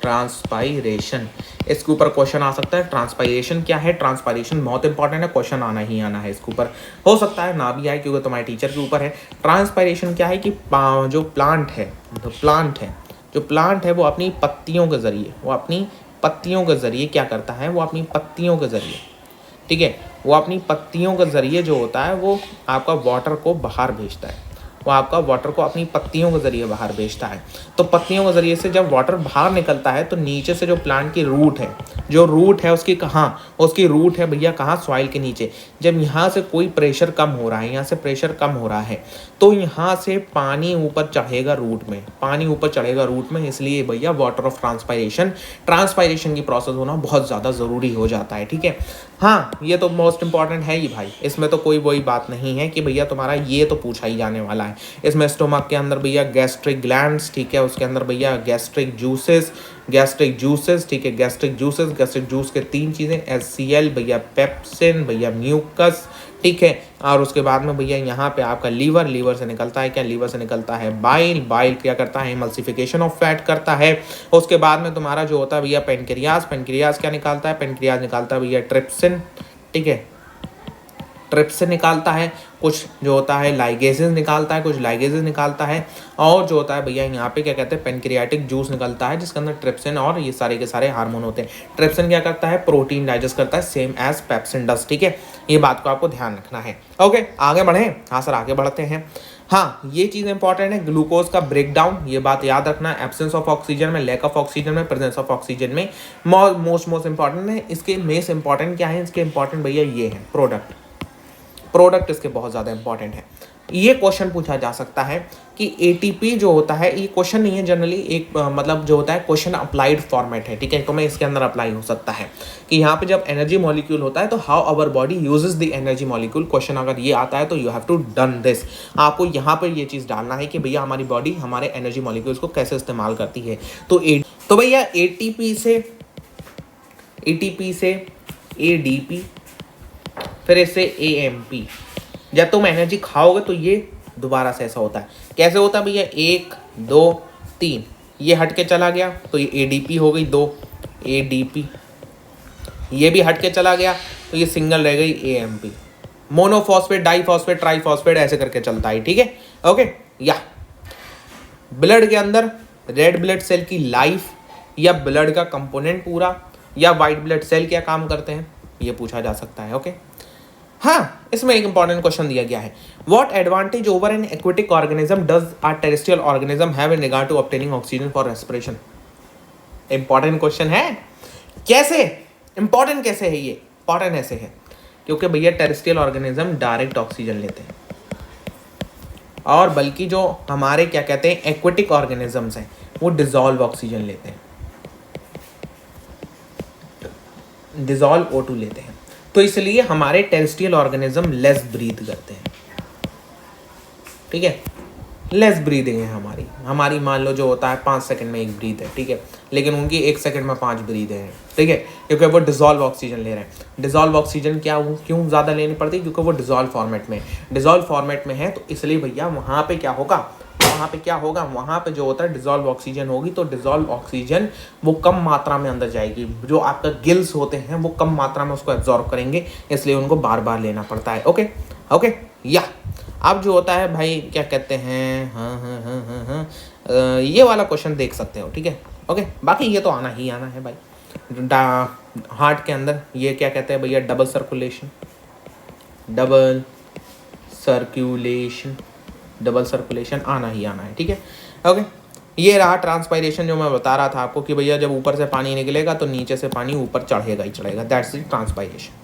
ट्रांसपायरेशन, इसके ऊपर क्वेश्चन आ सकता है। ट्रांसपायरेशन क्या है? ट्रांसपायरेशन बहुत इंपॉर्टेंट है, क्वेश्चन आना ही आना है इसके ऊपर। हो सकता है ना भी आए क्योंकि तुम्हारे टीचर के ऊपर है। ट्रांसपायरेशन क्या है कि जो प्लांट है वो अपनी पत्तियों के ज़रिए क्या करता है? वो अपनी पत्तियों के ज़रिए, ठीक है, वो अपनी पत्तियों के ज़रिए जो होता है वो आपका वाटर को बाहर भेजता है। वो आपका वाटर को अपनी पत्तियों के ज़रिए बाहर भेजता है। तो पत्तियों के ज़रिए से जब वाटर बाहर निकलता है तो नीचे से जो प्लांट की रूट है उसकी कहाँ? उसकी रूट है भैया कहाँ? सॉइल के नीचे। जब यहाँ से कोई प्रेशर कम हो रहा है, यहाँ से प्रेशर कम हो रहा है, तो यहाँ से पानी ऊपर चढ़ेगा रूट में, इसलिए भैया वाटर ऑफ ट्रांसपायरेशन की प्रोसेस होना बहुत ज़्यादा ज़रूरी हो जाता है। ठीक है, हाँ, ये तो मोस्ट इंपॉर्टेंट है ही भाई, इसमें तो कोई वही बात नहीं है कि भैया तुम्हारा ये तो पूछा ही जाने वाला है। इसमें स्टोमक के अंदर भैया गैस्ट्रिक ग्लैंड्स, ठीक है, उसके अंदर भैया गैस्ट्रिक जूसेस, ठीक है, गैस्ट्रिक जूस के 3 चीज़ें, HCl भैया, पेप्सिन भैया, म्यूकस, ठीक है, और उसके बाद में भैया यहाँ पे आपका लीवर से निकलता है क्या? लीवर से निकलता है बाइल क्या करता है? एमल्सिफिकेशन ऑफ फैट करता है। उसके बाद में तुम्हारा जो होता है भैया पेनक्रियाज क्या निकालता है? पेनक्रियाज निकालता है भैया ट्रिप्सिन, ठीक है, ट्रिप्सिन निकालता है, कुछ जो होता है लाइगेजेस निकालता है, और जो होता है भैया यहाँ पे क्या कहते हैं? पेनक्रियाटिक जूस निकलता है जिसके अंदर ट्रिप्सिन और ये सारे के सारे हार्मोन होते हैं। ट्रिप्सिन क्या करता है? प्रोटीन डाइजेस्ट करता है, सेम एज पेप्सिन डज। ठीक है, ये बात को आपको ध्यान रखना है। ओके, आगे बढ़ें? हाँ सर, आगे बढ़ते हैं। हाँ, ये चीज़ इंपॉर्टेंट है, ग्लूकोज का ब्रेकडाउन, ये बात याद रखना। एब्सेंस ऑफ ऑक्सीजन में, लैक ऑफ ऑक्सीजन में, प्रेजेंस ऑफ ऑक्सीजन में, मोस्ट इंपॉर्टेंट है। इसके मेस्ट इंपॉर्टेंट क्या है? इसके इंपॉर्टेंट भैया ये है प्रोडक्ट इसके बहुत ज़्यादा इंपॉर्टेंट है। ये क्वेश्चन पूछा जा सकता है कि एटीपी जो होता है, ये क्वेश्चन नहीं है जनरली, एक मतलब जो होता है क्वेश्चन अप्लाइड फॉर्मेट है। ठीक है, तो मैं इसके अंदर अप्लाई हो सकता है कि यहाँ पे जब एनर्जी मॉलिक्यूल होता है तो how our body uses the energy molecule, question अगर ये आता है तो you have to done this. आपको यहाँ पर ये चीज़ डालना है कि भैया हमारी बॉडी हमारे एनर्जी मॉलिक्यूल्स को कैसे इस्तेमाल करती है। तो भैया एटीपी से एडीपी, फिर इससे एएमपी। जब तुम एनर्जी खाओगे तो ये दोबारा से ऐसा होता है। कैसे होता है भैया? 1 2 3, ये हट के चला गया तो ये एडीपी हो गई 2 एडीपी, ये भी हट के चला गया तो ये सिंगल रह गई एएमपी। मोनोफॉस्फेट, डाईफॉस्फेट, ट्राईफॉस्फेट ऐसे करके चलता है। ठीक है, ओके, या ब्लड के अंदर रेड ब्लड सेल की लाइफ या ब्लड का कंपोनेंट पूरा या वाइट ब्लड सेल क्या काम करते हैं, ये पूछा जा सकता है। ओके, हाँ, इसमें एक इंपॉर्टेंट क्वेश्चन दिया गया है, what advantage over an aquatic organism does a terrestrial organism have in regard to obtaining oxygen for respiration. Important question है। कैसे इंपॉर्टेंट, कैसे है ये इंपॉर्टेंट? ऐसे है क्योंकि भैया टेरेस्ट्रियल ऑर्गेनिज्म डायरेक्ट ऑक्सीजन लेते हैं, और बल्कि जो हमारे क्या कहते हैं एक्वेटिक ऑर्गेनिजम्स हैं वो डिजॉल्व ऑक्सीजन लेते हैं, डिजॉल्व O2 लेते हैं। तो इसलिए हमारे टेरेस्ट्रियल ऑर्गेनिज्म लेस ब्रीथ करते हैं, ठीक है, लेस ब्रीदिंग है हमारी मान लो जो होता है 5 सेकंड में एक ब्रीथ है, ठीक है, लेकिन उनकी 1 सेकंड में 5 ब्रीथ है, ठीक है, क्योंकि वो डिजॉल्व ऑक्सीजन ले रहे हैं। डिजॉल्व ऑक्सीजन क्यों ज़्यादा लेनी पड़ती है? क्योंकि वो डिजॉल्व फॉर्मेट में है, तो इसलिए भैया वहाँ पे क्या होगा, वहाँ पे जो होता है डिजॉल्व ऑक्सीजन होगी, तो डिजॉल्व ऑक्सीजन वो कम मात्रा में अंदर जाएगी, जो आपका गिल्स होते हैं वो कम मात्रा में उसको एब्जॉर्ब करेंगे, इसलिए उनको बार बार लेना पड़ता है। ओके, या अब जो होता है भाई क्या कहते हैं, ये वाला क्वेश्चन देख सकते हो, ठीक है। ओके, बाकी ये तो आना ही आना है भाई। हार्ट के अंदर ये क्या कहते हैं भैया, डबल सर्कुलेशन आना ही आना है, ठीक है। ओके, ये रहा ट्रांसपायरेशन जो मैं बता रहा था आपको कि भैया जब ऊपर से पानी निकलेगा तो नीचे से पानी ऊपर चढ़ेगा ही चढ़ेगा, दैट्स द ट्रांसपायरेशन।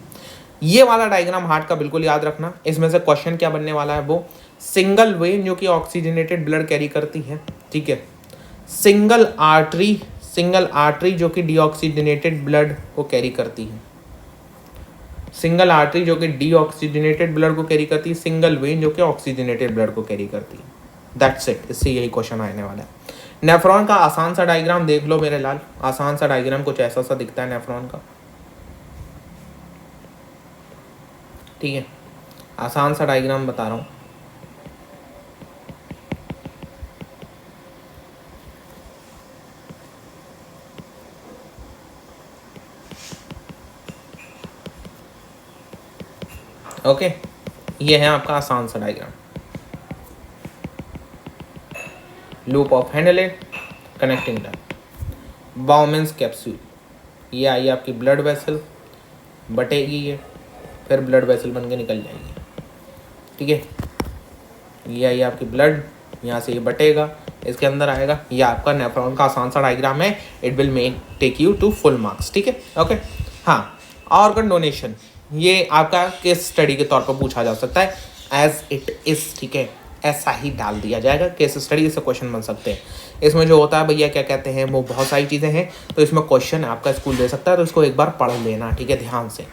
ये वाला डायग्राम हार्ट का बिल्कुल याद रखना। इसमें से क्वेश्चन क्या बनने वाला है, वो सिंगल वेन जो कि ऑक्सीजनेटेड ब्लड कैरी करती है, ठीक है, सिंगल आर्टरी जो कि डीऑक्सीजनेटेड ब्लड को कैरी करती है, सिंगल आर्टरी जो कि डीऑक्सीजनेटेड ब्लड को कैरी करती है, सिंगल वेन जो कि ऑक्सीजनेटेड ब्लड को कैरी करती है, दैट्स इट। इससे यही क्वेश्चन आने वाला है। नेफ्रॉन का आसान सा डायग्राम देख लो मेरे लाल, आसान सा डायग्राम कुछ ऐसा सा दिखता है नेफ्रॉन का, ठीक है, आसान सा डायग्राम बता रहा हूँ। ओके, ये है आपका आसान सा diagram. Loop of Henle connecting duct, Bowman's capsule, ये आई आपकी ब्लड वेसल, बटेगी ये, फिर ब्लड वेसल बन के निकल जाएगी, ठीक है। ये आई आपकी ब्लड, यहाँ से ये बटेगा, इसके अंदर आएगा, ये आपका नेफ्रॉन का आसान सा डायग्राम है। It will take you to full marks, ठीक है। ओके, हाँ, ऑर्गन डोनेशन ये आपका केस स्टडी के तौर पर पूछा जा सकता है, एज इट इज, ठीक है, ऐसा ही डाल दिया जाएगा केस स्टडी से क्वेश्चन बन सकते हैं। इसमें जो होता है भैया क्या कहते हैं, वो बहुत सारी चीज़ें हैं, तो इसमें क्वेश्चन आपका स्कूल दे सकता है, तो इसको एक बार पढ़ लेना, ठीक है, ध्यान से।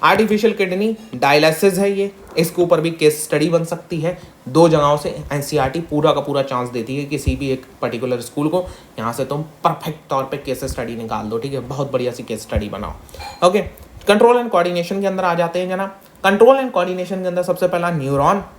आर्टिफिशियल किडनी डायलिसिस है ये, इसके ऊपर भी केस स्टडी बन सकती है। 2 जगहों से एनसीईआरटी पूरा का पूरा चांस देती है किसी भी एक पर्टिकुलर स्कूल को, यहाँ से तुम परफेक्ट तौर पे केस स्टडी निकाल दो, ठीक है, बहुत बढ़िया सी केस स्टडी बनाओ। ओके, कंट्रोल एंड कोऑर्डिनेशन के अंदर आ जाते हैं जनाब। कंट्रोल एंड कोऑर्डिनेशन के अंदर सबसे पहला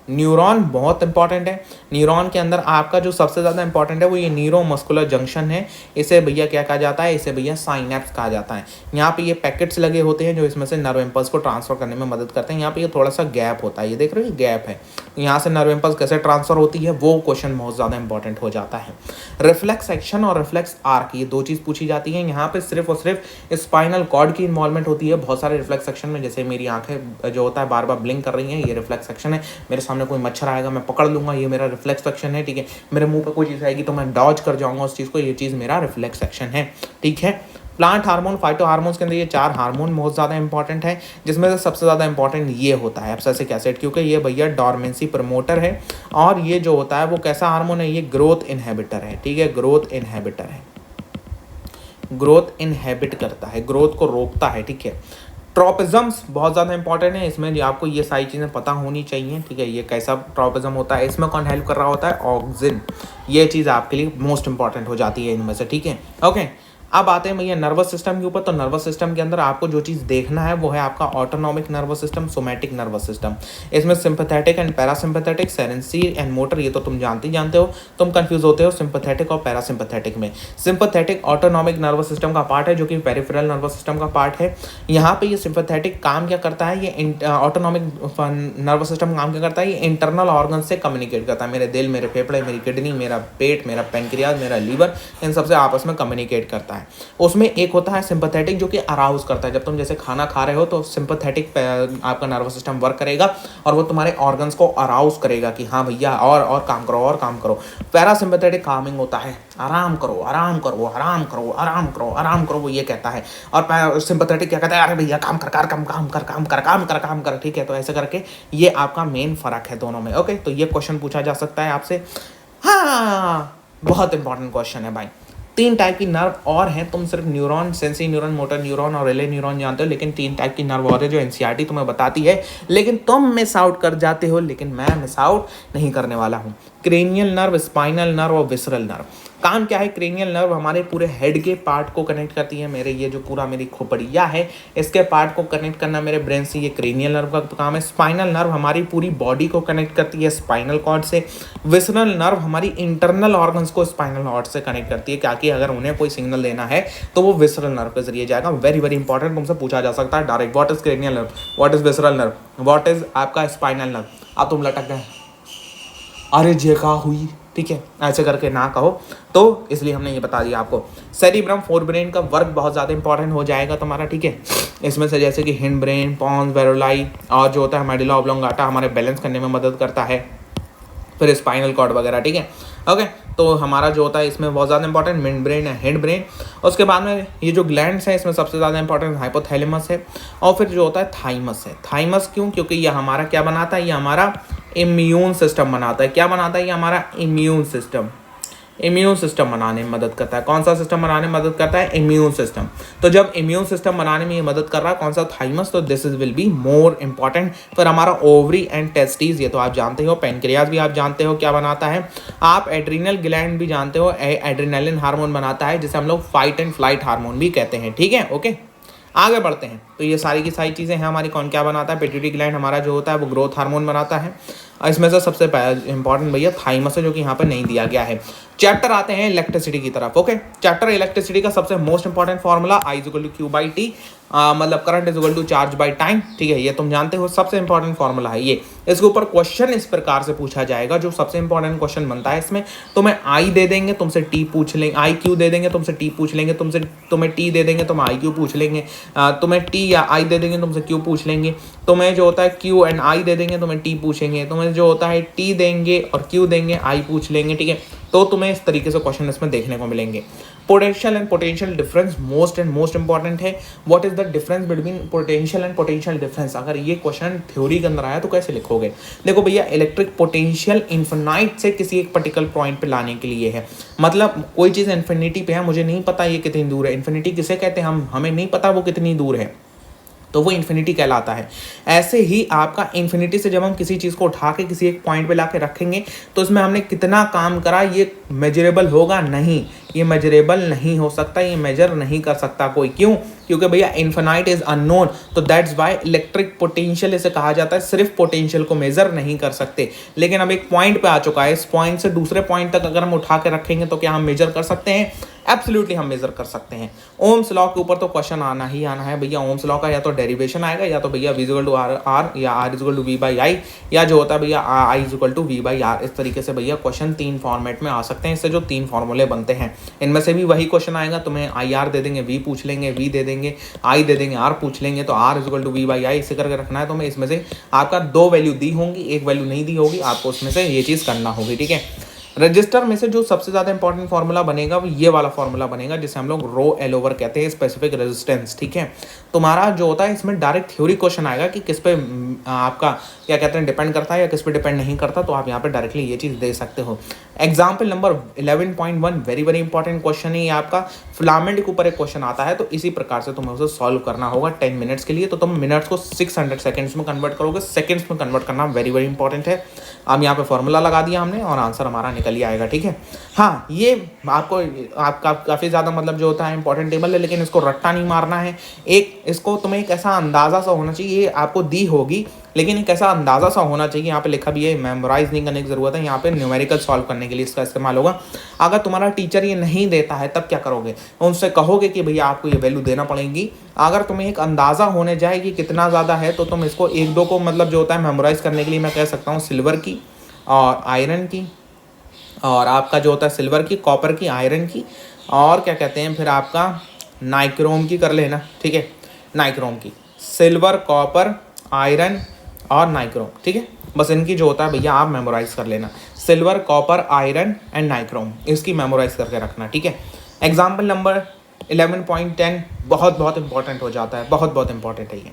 न्यूरॉन बहुत इंपॉर्टेंट है। न्यूरॉन के अंदर आपका जो सबसे ज़्यादा इंपॉर्टेंट है वो ये न्यूरो मस्कुलर जंक्शन है। इसे भैया क्या कहा जाता है, इसे भैया साइनेप्स कहा जाता है। यहाँ पे ये पैकेट्स लगे होते हैं जो इसमें से नर्व इम्पल्स को ट्रांसफर करने में मदद करते हैं। यहाँ पे ये थोड़ा सा गैप होता है, ये देख रहे हो, गैप है, यहाँ से नर्व इम्पल्स कैसे ट्रांसफर होती है वो क्वेश्चन बहुत ज़्यादा इंपॉर्टेंट हो जाता है। रिफ्लेक्स एक्शन और रिफ्लेक्स आर्क, ये 2 चीज़ पूछी जाती है। यहाँ पे सिर्फ और सिर्फ स्पाइनल कॉर्ड की इन्वॉल्वमेंट होती है बहुत सारे रिफ्लेक्स एक्शन में। जैसे मेरी आंखें जो होता है बार बार ब्लिंक कर रही हैं, ये रिफ्लेक्स एक्शन है। मेरे सामने कोई मच्छर आएगा मैं पकड़ लूंगा, ये मेरा रिफ्लेक्स एक्शन है, ठीक है। मेरे मुंह पे कोई चीज़ आएगी तो मैं डॉज कर जाऊंगा उस चीज़ को, ये चीज़ मेरा रिफ्लेक्स एक्शन है, ठीक है। प्लांट हार्मोन, फाइटो हार्मोन्स के अंदर ये 4 हार्मोन बहुत ज़्यादा इंपॉर्टेंट है, जिसमें से सबसे ज़्यादा इंपॉर्टेंट ये होता है एब्सिसिक एसिड, क्योंकि ये भैया डॉर्मेंसी प्रमोटर है। और ये जो होता है वो कैसा हार्मोन है, ये ग्रोथ इनहिबिटर है, ठीक है, ग्रोथ इनहिबिटर है, ग्रोथ इनहिबिट करता है, ग्रोथ को रोकता है, ठीक है। ट्रोपिज्म्स बहुत ज़्यादा इंपॉर्टेंट है, इसमें आपको ये सारी चीज़ें पता होनी चाहिए, ठीक है। ये कैसा ट्रोपिज्म होता है, इसमें कौन हेल्प कर रहा होता है, ऑक्सिन, ये चीज़ आपके लिए मोस्ट इंपॉर्टेंट हो जाती है इनमें से, ठीक है। ओके, अब आते हैं भैया नर्वस सिस्टम के ऊपर। तो नर्वस सिस्टम के अंदर आपको जो चीज़ देखना है वो है आपका autonomic nervous system, somatic nervous system. इसमें sympathetic and parasympathetic, sensory and motor, ये तो तुम जानते ही जानते हो। तुम कंफ्यूज होते हो सिंपैथेटिक और पैरासिम्पैथेटिक में। सिंपैथेटिक ऑटोनॉमिक नर्वस सिस्टम का पार्ट है जो कि पेरिफेरल नर्वस सिस्टम का पार्ट है। यहाँ पे ये सिंपैथेटिक काम क्या करता है, ये ऑटोनॉमिक नर्वस सिस्टम काम क्या करता है, ये इंटरनल ऑर्गन से कम्युनिकेट करता है। मेरे दिल, मेरे फेफड़े, मेरी किडनी, मेरा पेट, मेरा पेनक्रियाज, मेरा लीवर, इन सबसे आपस में कम्युनिकेट करता है। उसमें एक होता है सिंपैथेटिक जो कि अराउज करता है। जब तुम जैसे खाना खा रहे हो तो सिंपैथेटिक आपका नर्वस सिस्टम वर्क करेगा और वो तुम्हारे ऑर्गन्स को अराउज करेगा कि हाँ भैया और काम करो और काम करो। पैरासिम्पैथेटिक कामिंग होता है, आराम करो आराम करो आराम करो आराम करो आराम करो, वो ये कहता है। और सिंपैथेटिक क्या कहता है, अरे भैया काम कर काम काम कर काम कर काम कर काम कर, ठीक है। तो ऐसे करके ये आपका मेन फर्क है दोनों में। ओके, तो ये क्वेश्चन पूछा जा सकता है आपसे। हाँ, बहुत इंपॉर्टेंट क्वेश्चन है भाई। 3 टाइप की नर्व और हैं, तुम सिर्फ neuron, sensory neuron, motor neuron और रिले न्यूरॉन जानते हो, लेकिन 3 टाइप की नर्व और है जो एनसीईआरटी तुम्हें बताती है, लेकिन तुम मिस आउट कर जाते हो, लेकिन मैं मिस आउट नहीं करने वाला हूँ। क्रेनियल नर्व, स्पाइनल नर्व और विसरल नर्व। काम क्या है, क्रेनियल नर्व हमारे पूरे हेड के पार्ट को कनेक्ट करती है। मेरे ये जो पूरा मेरी खोपड़िया है इसके पार्ट को कनेक्ट करना मेरे ब्रेन से, ये क्रेनियल नर्व का काम है। स्पाइनल नर्व हमारी पूरी बॉडी को कनेक्ट करती है स्पाइनल कॉर्ड से। विसरल नर्व हमारी इंटरनल ऑर्गन्स को स्पाइनल कॉर्ड से कनेक्ट करती है, क्योंकि अगर उन्हें कोई सिग्नल देना है तो वो विसरल नर्व के जरिए जाएगा। वेरी वेरी इंपॉर्टेंट, तुमसे पूछा जा सकता है direct, what is cranial nerve, what is visceral nerve, what is आपका स्पाइनल नर्व। अब तुम लटक गए, अरे जे का हुई, ठीक है, ऐसे करके ना कहो, तो इसलिए हमने ये बता दिया आपको। सेरिब्रम, फोर ब्रेन का वर्क बहुत ज़्यादा इंपॉर्टेंट हो जाएगा तुम्हारा, ठीक है। इसमें से जैसे कि हिंड ब्रेन, पॉन्स, वेरोलाई और जो होता है मेडुला ऑब्लोंगाटा हमारे बैलेंस करने में मदद करता है। फिर स्पाइनल कॉर्ड वगैरह, ठीक है। ओके, तो हमारा जो होता है इसमें बहुत ज़्यादा इंपॉर्टेंट मिड ब्रेन है, हेड ब्रेन। उसके बाद में ये जो ग्लैंड्स है इसमें सबसे ज़्यादा इंपॉर्टेंट हाइपोथैलेमस है। और फिर जो होता है थाइमस है। थाइमस क्यों, क्योंकि ये हमारा क्या बनाता है, ये हमारा इम्यून सिस्टम बनाता है। क्या बनाता है, ये हमारा इम्यून सिस्टम, इम्यून सिस्टम बनाने में मदद करता है। कौन सा सिस्टम बनाने में मदद करता है, इम्यून सिस्टम। तो जब इम्यून सिस्टम बनाने में ये मदद कर रहा है कौन सा, थाइमस, तो this is will be more important. फिर हमारा ओवरी एंड टेस्टिस, ये तो आप जानते हो। पेनक्रियाज भी आप जानते हो क्या बनाता है। आप एड्रीनल ग्लैंड भी जानते हो, एड्रीनलिन हार्मोन बनाता है जिसे हम लोग फाइट एंड फ्लाइट हार्मोन भी कहते हैं, ठीक है। ओके, आगे बढ़ते हैं। तो ये सारी की सारी चीज़ें हैं हमारी। कौन क्या बनाता है, पिट्यूटरी ग्लैंड हमारा जो होता है वो ग्रोथ हार्मोन बनाता है। इसमें से सबसे इंपॉर्टेंट भैया थाइमस है जो कि यहाँ पे नहीं दिया गया है। चैप्टर आते हैं इलेक्ट्रिसिटी की तरफ। ओके, चैप्टर इलेक्ट्रिसिटी का सबसे most important formula I = Q/T, मतलब करंट = चार्ज बाई टाइम, ठीक है। ये तुम जानते हो, सबसे इंपॉर्टेंट फॉर्मूला है ये। इसके ऊपर क्वेश्चन इस प्रकार से पूछा जाएगा, जो सबसे इंपॉर्टेंट क्वेश्चन बनता है इसमें, तुम्हें I दे देंगे, तुमसे T पूछ लेंगे, IQ दे देंगे, तुमसे T पूछ लेंगे, तुम्हें T दे देंगे, तुम IQ पूछ लेंगे, तुम्हें T या I दे देंगे, तुमसे Q पूछ लेंगे, तुम्हें जो होता है Q एंड I दे देंगे, तुम्हें T पूछेंगे, तुम्हें जो होता है T देंगे और Q देंगे, I पूछ लेंगे, ठीक है। तो तुम्हें इस तरीके से क्वेश्चन इसमें देखने को मिलेंगे। Potential and potential difference most and most important है। What is the difference between potential and potential difference. अगर ये क्वेश्चन थ्योरी के अंदर आया तो कैसे लिखोगे। देखो भैया, इलेक्ट्रिक पोटेंशियल इन्फिनाइट से किसी एक पर्टिकुलर पॉइंट पे लाने के लिए है। मतलब कोई चीज़ इन्फिनिटी पे है, मुझे नहीं पता ये कितनी दूर है। इन्फिनिटी किसे कहते हैं, हमें नहीं पता वो कितनी दूर है, तो वो इन्फिनिटी कहलाता है। ऐसे ही आपका इन्फिनिटी से जब हम किसी चीज़ को उठा के किसी एक पॉइंट पे लाके रखेंगे तो इसमें हमने कितना काम करा ये मेजरेबल होगा नहीं, ये मेजरेबल नहीं हो सकता, ये मेजर नहीं कर सकता कोई। क्यों, क्योंकि भैया इन्फिनाइट इज अननोन, तो दैट्स वाई इलेक्ट्रिक पोटेंशियल इसे कहा जाता है। सिर्फ पोटेंशियल को मेजर नहीं कर सकते, लेकिन अब एक पॉइंट पे आ चुका है, इस पॉइंट से दूसरे पॉइंट तक अगर हम उठा के रखेंगे तो क्या हम मेजर कर सकते हैं, एब्सोल्युटली हम मेजर कर सकते हैं। ओम्स लॉ के ऊपर तो क्वेश्चन आना ही आना है भैया। ओम्स लॉ का या तो डेरिवेशन आएगा या तो भैया V = R या R = V/I या जो होता है भैया I = V/R। इस तरीके से भैया क्वेश्चन 3 फॉर्मेट में आ सकते हैं। इससे जो 3 फॉर्मूले बनते हैं इनमें से भी वही क्वेश्चन आएगा। तुम्हें IR दे देंगे, V पूछ लेंगे, V दे देंगे, I दे देंगे, R पूछ लेंगे, तो R = V/I इसे करके रखना है। तो मैं इसमें से आपका 2 वैल्यू दी होंगी, एक वैल्यू नहीं दी होगी, आपको उसमें से ये चीज़ करना होगी, ठीक है। रजिस्टर में से जो सबसे ज़्यादा इंपॉर्टेंट फार्मूला बनेगा वो ये वाला फार्मूला बनेगा जिसे हम लोग ρL/, कहते हैं स्पेसिफिक रेजिस्टेंस, ठीक है। तुम्हारा जो होता है इसमें डायरेक्ट थ्योरी क्वेश्चन आएगा कि किस पे आपका क्या कहते हैं डिपेंड करता है या किस पे डिपेंड नहीं करता, तो आप यहाँ पे डायरेक्टली ये चीज़ दे सकते हो। Example number 11.1 very very important question है ये आपका। फिलामेंट के ऊपर एक क्वेश्चन आता है, तो इसी प्रकार से तुम्हें उसे सॉल्व करना होगा 10 मिनट्स के लिए। तो तुम मिनट्स को 600 सेकेंड्स में कन्वर्ट करोगे, सेकेंड्स में कन्वर्ट करना वेरी वेरी इंपॉर्टेंट है। अब यहाँ पे फॉर्मूला लगा दिया हमने और आंसर हमारा निकल निकल ही आएगा, ठीक है। हाँ, ये आपको आपका काफ़ी ज़्यादा मतलब जो होता है इंपॉर्टेंट टेबल है, लेकिन इसको रट्टा नहीं मारना है। एक इसको तुम्हें एक ऐसा अंदाज़ा सा होना चाहिए, ये आपको दी होगी लेकिन एक ऐसा अंदाज़ा सा होना चाहिए। यहाँ पे लिखा भी है, मेमोराइज नहीं करने की ज़रूरत है, यहाँ पे न्यूमेरिकल सॉल्व करने के लिए इसका इस्तेमाल होगा। अगर तुम्हारा टीचर ये नहीं देता है तब क्या करोगे, उनसे कहोगे कि भैया आपको ये वैल्यू देना पड़ेगी। अगर तुम्हें एक अंदाज़ा होने जाए कि कितना ज़्यादा है तो तुम इसको एक दो को मतलब जो होता है मेमोराइज़ करने के लिए मैं कह सकता हूँ सिल्वर की और आयरन की, और आपका जो होता है सिल्वर की, कॉपर की, आयरन की, और क्या कहते हैं फिर आपका नाइक्रोम की कर लेना, ठीक है। नाइक्रोम की, सिल्वर, कॉपर, आयरन और नाइक्रोम, ठीक है। बस इनकी जो होता है भैया आप मेमोराइज कर लेना, silver, copper, iron and nichrome, इसकी मेमोराइज करके रखना, ठीक है। एग्जाम्पल नंबर 11.10 बहुत बहुत इंपॉर्टेंट हो जाता है, बहुत बहुत इंपॉर्टेंट है ये।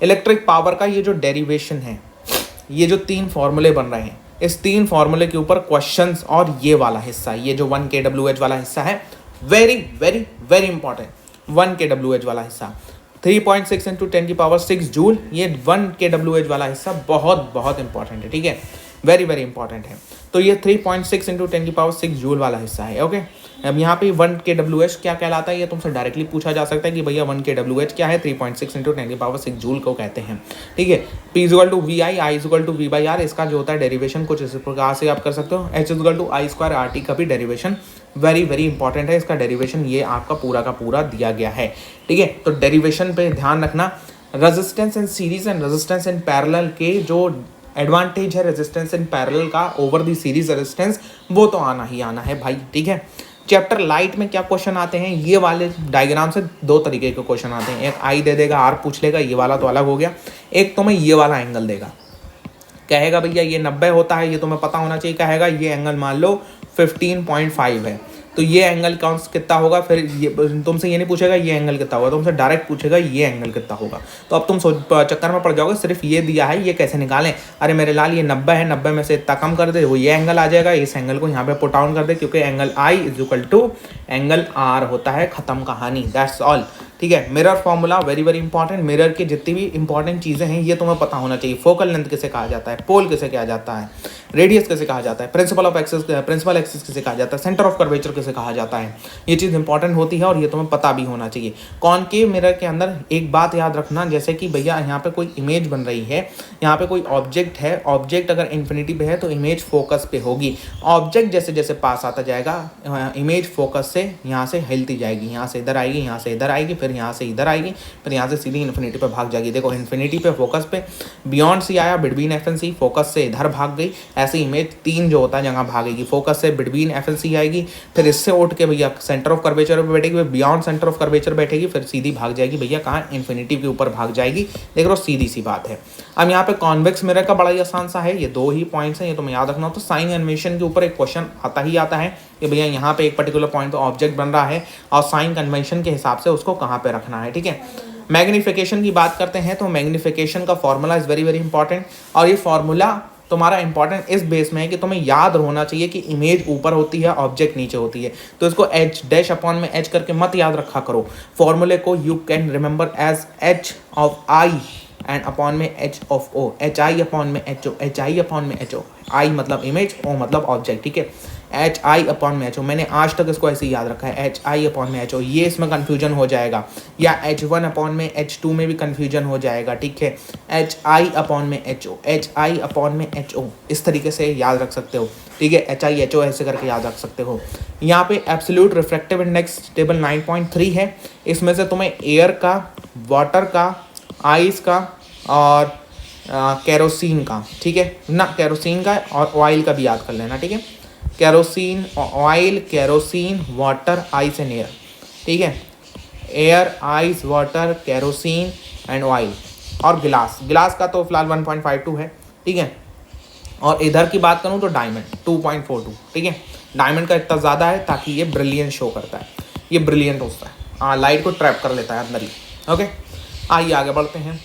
इलेक्ट्रिक पावर का ये जो डेरिवेशन है, ये जो 3 फॉर्मूले बन रहे हैं, इस 3 फॉर्मूले के ऊपर क्वेश्चंस और ये वाला हिस्सा, ये जो 1 kWh वाला हिस्सा है, very very very important. 1 kWh वाला हिस्सा 3.6 × 10⁶ जूल, ये 1 kWh वाला हिस्सा बहुत बहुत इंपॉर्टेंट है, ठीक है, वेरी वेरी इंपॉर्टेंट है। तो ये 3.6 × 10⁶ जूल वाला हिस्सा है, ओके। अब यहाँ पे 1 kWh क्या कहलाता है, ये तुमसे डायरेक्टली पूछा जा सकता है कि भैया 1 kWh क्या है, 3.6 × 10⁶ जूल को कहते हैं, ठीक है। P = VI, I = V/R, इसका जो होता है डेरिवेशन कुछ इस प्रकार से आप कर सकते हो। H = I² RT का भी डेरिवेशन वेरी वेरी इंपॉर्टेंट है, इसका डेरिवेशन ये आपका पूरा का पूरा दिया गया है, ठीक है। तो डेरिवेशन पे ध्यान रखना। Resistance in series and resistance in parallel के जो एडवांटेज है रेजिस्टेंस इन पैरेलल का ओवर दी सीरीज रेजिस्टेंस, वो तो आना ही आना है भाई, ठीक है। चैप्टर लाइट में क्या क्वेश्चन आते हैं, ये वाले डायग्राम से 2 तरीके के क्वेश्चन आते हैं। एक आई दे देगा, आर पूछ लेगा, ये वाला तो अलग हो गया। एक तुम्हें ये वाला एंगल देगा, कहेगा भैया ये 90 होता है, ये तुम्हें पता होना चाहिए। कहेगा ये एंगल मान लो 15.5 है, तो ये एंगल कौन कितना होगा, फिर ये तुमसे ये नहीं पूछेगा ये एंगल कितना होगा, तुमसे डायरेक्ट पूछेगा ये एंगल कितना होगा। तो अब तुम चक्कर में पड़ जाओगे, सिर्फ ये दिया है ये कैसे निकालें, अरे मेरे लाल ये 90 है, 90 में से इतना कम कर दे, वो ये एंगल आ जाएगा, इस एंगल को यहाँ पे पुट डाउन कर दे, क्योंकि एंगल आई = एंगल आर होता है, खत्म कहानी, दैट्स ऑल, ठीक है। Mirror formula very very important, mirror की जितनी भी इंपॉर्टेंट चीज़ें हैं ये तुम्हें पता होना चाहिए। फोकल लेंथ किसे कहा जाता है, पोल किसे कहा जाता है, रेडियस किसे कहा जाता है, प्रिंसिपल एक्सिस किसे कहा जाता है, सेंटर ऑफ कर्वेचर किसे कहा जाता है, ये चीज़ इंपॉर्टेंट होती है और ये तुम्हें पता भी होना चाहिए। कॉनकेव मिरर के अंदर एक बात याद रखना, जैसे कि भैया यहाँ पे कोई इमेज बन रही है, यहाँ पे कोई ऑब्जेक्ट है, ऑब्जेक्ट अगर इन्फिनिटी पे है तो इमेज फोकस पे होगी। ऑब्जेक्ट जैसे जैसे पास आता जाएगा इमेज फोकस से यहाँ से हिलती जाएगी, यहाँ से इधर आएगी, यहाँ से इधर आएगी, फिर यहाँ से इधर आएगी, फिर यहाँ से सीधी इन्फिनिटी पे भाग जाएगी। देखो इन्फिनिटी पे फोकस पे, बियॉन्ड सी आया, between F and C, focus से इधर भाग गई, ऐसे इमेज 3 जो होता है जगह भागेगी, फोकस से बिटवीन एफ एंड सी आएगी, फिर इससे उठ के भैया सेंटर ऑफ कर्वेचर पे बैठेगी, बियॉन्ड सेंटर ऑफ कर्वेचर बैठेगी, फिर सीधी भाग जाएगी भैया कहाँ, इन्फिनिटी के ऊपर भाग जाएगी। देख लो सीधी सी बात है। अब यहाँ पे कॉन्वेक्स मिरर का बड़ा ही आसान सा है, ये 2 ही पॉइंट्स हैं, ये तुम्हें याद रखना हो। तो साइन कन्वेंशन के ऊपर एक क्वेश्चन आता ही आता है कि भैया यहाँ पे एक पर्टिकुलर पॉइंट पे ऑब्जेक्ट बन रहा है और साइन कन्वेंशन के हिसाब से उसको कहाँ पे रखना है, ठीक है। मैग्निफिकेशन की बात करते हैं तो मैग्निफिकेशन का formula is very very important, और ये फॉर्मूला तुम्हारा इंपॉर्टेंट इस बेस में है कि तुम्हें याद होना चाहिए कि इमेज ऊपर होती है, ऑब्जेक्ट नीचे होती है। तो इसको H' करके मत याद रखा करो। फॉर्मूले को you can remember as H/I and upon में H/O, HI/H/O, I मतलब इमेज, O मतलब ऑब्जेक्ट, ठीक है। HI/H/O, मैंने आज तक इसको ऐसे ही याद रखा है, HI/H/O। ये इसमें कन्फ्यूजन हो जाएगा, या H1/H2 में भी कन्फ्यूजन हो जाएगा, ठीक है। HI/H/O, HI/H/O, इस तरीके से याद रख सकते हो, ठीक है। HI/H/O ऐसे करके याद रख सकते हो। यहाँ पे एब्सोल्यूट रिफ्रैक्टिव इंडेक्स टेबल 9.3 है, इसमें से तुम्हें एयर का, वाटर का, आइस का और केरोसिन का, ठीक है ना, केरोसिन का और ऑयल का भी याद कर लेना, ठीक है। Kerosene, oil, kerosene, water, ice and air, ठीक है। Air, ice, water, kerosene and oil, और गिलास का तो फिलहाल 1.52 है, ठीक है। और इधर की बात करूँ तो डायमंड 2.42, ठीक है। डायमंड का इतना ज़्यादा है ताकि ये ब्रिलियंट शो करता है, ये ब्रिलियंट होता है, हाँ, लाइट को ट्रैप कर लेता है अंदर ही, ओके। आइए आगे बढ़ते हैं।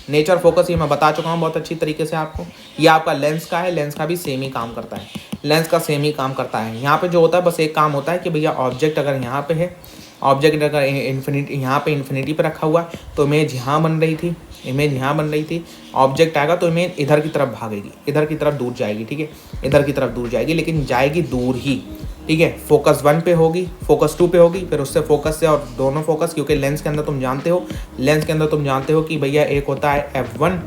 नेचर फोकस ये मैं बता चुका हूँ बहुत अच्छी तरीके से आपको। ये आपका लेंस का है, लेंस का भी सेम ही काम करता है, लेंस का सेम ही काम करता है। यहाँ पे जो होता है बस एक काम होता है कि भैया ऑब्जेक्ट अगर यहाँ पे है ऑब्जेक्ट अगर इन्फिनिटी यहाँ पे इन्फिनिटी पे रखा हुआ है तो इमेज यहाँ बन रही थी, इमेज यहाँ बन रही थी। ऑब्जेक्ट आएगा तो इमेज इधर की तरफ भागेगी, इधर की तरफ दूर जाएगी, ठीक है, इधर की तरफ दूर जाएगी, लेकिन जाएगी दूर ही, ठीक है। फोकस 1 पे होगी, फोकस 2 पे होगी, फिर उससे फोकस से और दोनों फोकस, क्योंकि लेंस के अंदर तुम जानते हो, लेंस के अंदर तुम जानते हो कि भैया एक होता है f1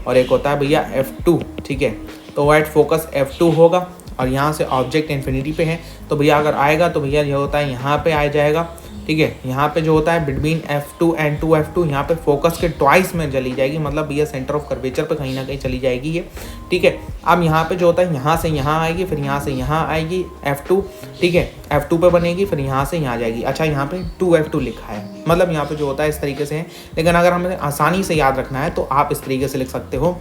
और एक होता है भैया f2, ठीक है। तो वाइट फोकस f2 होगा और यहाँ से ऑब्जेक्ट इन्फिनिटी पे है तो भैया अगर आएगा तो भैया यह होता है यहाँ पे आ जाएगा, ठीक है। यहाँ पे जो होता है बिटवीन f2 एंड 2f2 यहाँ पे फोकस के ट्वाइस में चली जाएगी, मतलब भैया सेंटर ऑफ कर्वेचर पे कहीं ना कहीं चली जाएगी ये, ठीक है। अब यहाँ पे जो होता है यहाँ से यहाँ आएगी, फिर यहाँ से यहाँ आएगी f2, ठीक है, f2 पे बनेगी, फिर यहाँ से यहाँ जाएगी। अच्छा यहाँ पे 2f2 लिखा है, मतलब यहाँ पे जो होता है इस तरीके से है, लेकिन अगर हमें आसानी से याद रखना है तो आप इस तरीके से लिख सकते हो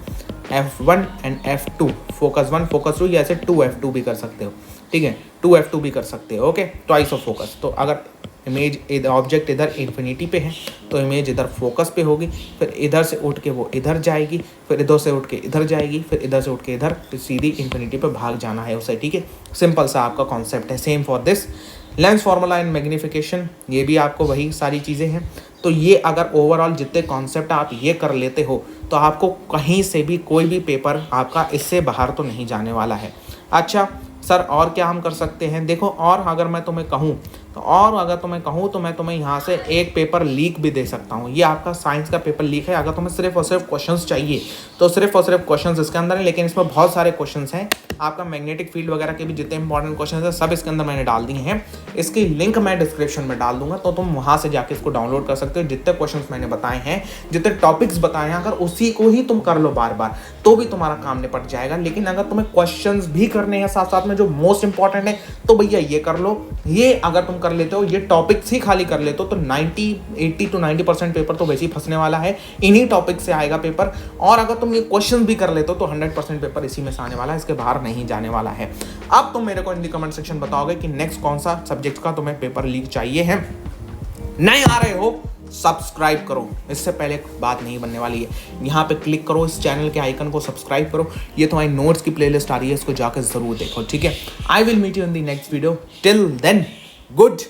f1 and f2, focus 1 focus 2, या ऐसे 2f2 भी कर सकते हो, ठीक है, 2f2 भी कर सकते हो, ओके, ट्वाइस ऑफ फोकस। तो अगर इमेज ऑब्जेक्ट इधर इन्फिनिटी पे है तो इमेज इधर फोकस पे होगी, फिर इधर से उठ के वो इधर जाएगी, फिर इधर से उठ के इधर जाएगी, फिर इधर से उठ के इधर, फिर सीधी इन्फिनिटी पे भाग जाना है उसे, ठीक है। सिंपल सा आपका कॉन्सेप्ट है। Same for this lens formula and magnification, ये भी आपको वही सारी चीज़ें हैं। तो ये अगर ओवरऑल जितने कॉन्सेप्ट आप ये कर लेते हो तो आपको कहीं से भी कोई भी पेपर आपका इससे बाहर तो नहीं जाने वाला है। अच्छा सर और क्या हम कर सकते हैं? देखो, और अगर मैं तुम्हें कहूँ तो मैं तुम्हें यहाँ से एक पेपर लीक भी दे सकता हूँ। ये आपका साइंस का पेपर लीक है। अगर तुम्हें सिर्फ और सिर्फ क्वेश्चंस चाहिए तो सिर्फ और सिर्फ क्वेश्चंस इसके अंदर है, लेकिन इसमें बहुत सारे क्वेश्चंस हैं। आपका मैग्नेटिक फील्ड वगैरह के भी जितने इंपॉर्टेंट क्वेश्चंस हैं सब इसके अंदर मैंने डाल दिए हैं। इसकी लिंक मैं डिस्क्रिप्शन में डाल दूंगा, तो तुम वहाँ से जाके इसको डाउनलोड कर सकते हो। जितने क्वेश्चंस मैंने बताए हैं, जितने टॉपिक्स बताए हैं, अगर उसी को ही तुम कर लो बार बार तो भी तुम्हारा काम निपट जाएगा। लेकिन अगर तुम्हें क्वेश्चंस भी करने हैं साथ साथ में जो मोस्ट इंपॉर्टेंट है, तो भैया ये कर लो। ये अगर तुम कर लेते हो, ये टॉपिक्स ही खाली कर लेते हो, तो 80 to 90% पेपर तो वैसे ही फंसने वाला है, इन्हीं टॉपिक से आएगा पेपर। और अगर तुम ये क्वेश्चन भी कर लेते हो तो 100% पेपर इसी में से आने वाला है, इसके बाहर नहीं जाने वाला है। अब तुम मेरे को इन दी कमेंट सेक्शन बताओगे कि नेक्स्ट कौन सा सब्जेक्ट का तुम्हें पेपर लीक चाहिए है। नए आ रहे हो सब्सक्राइब करो, इससे पहले बात नहीं बनने वाली है। यहाँ पे क्लिक करो, इस चैनल के आइकन को सब्सक्राइब करो। ये तुम्हारी नोट्स की प्लेलिस्ट आ रही है, इसको जाकर जरूर देखो, ठीक है। I will meet you in the next video. Till then good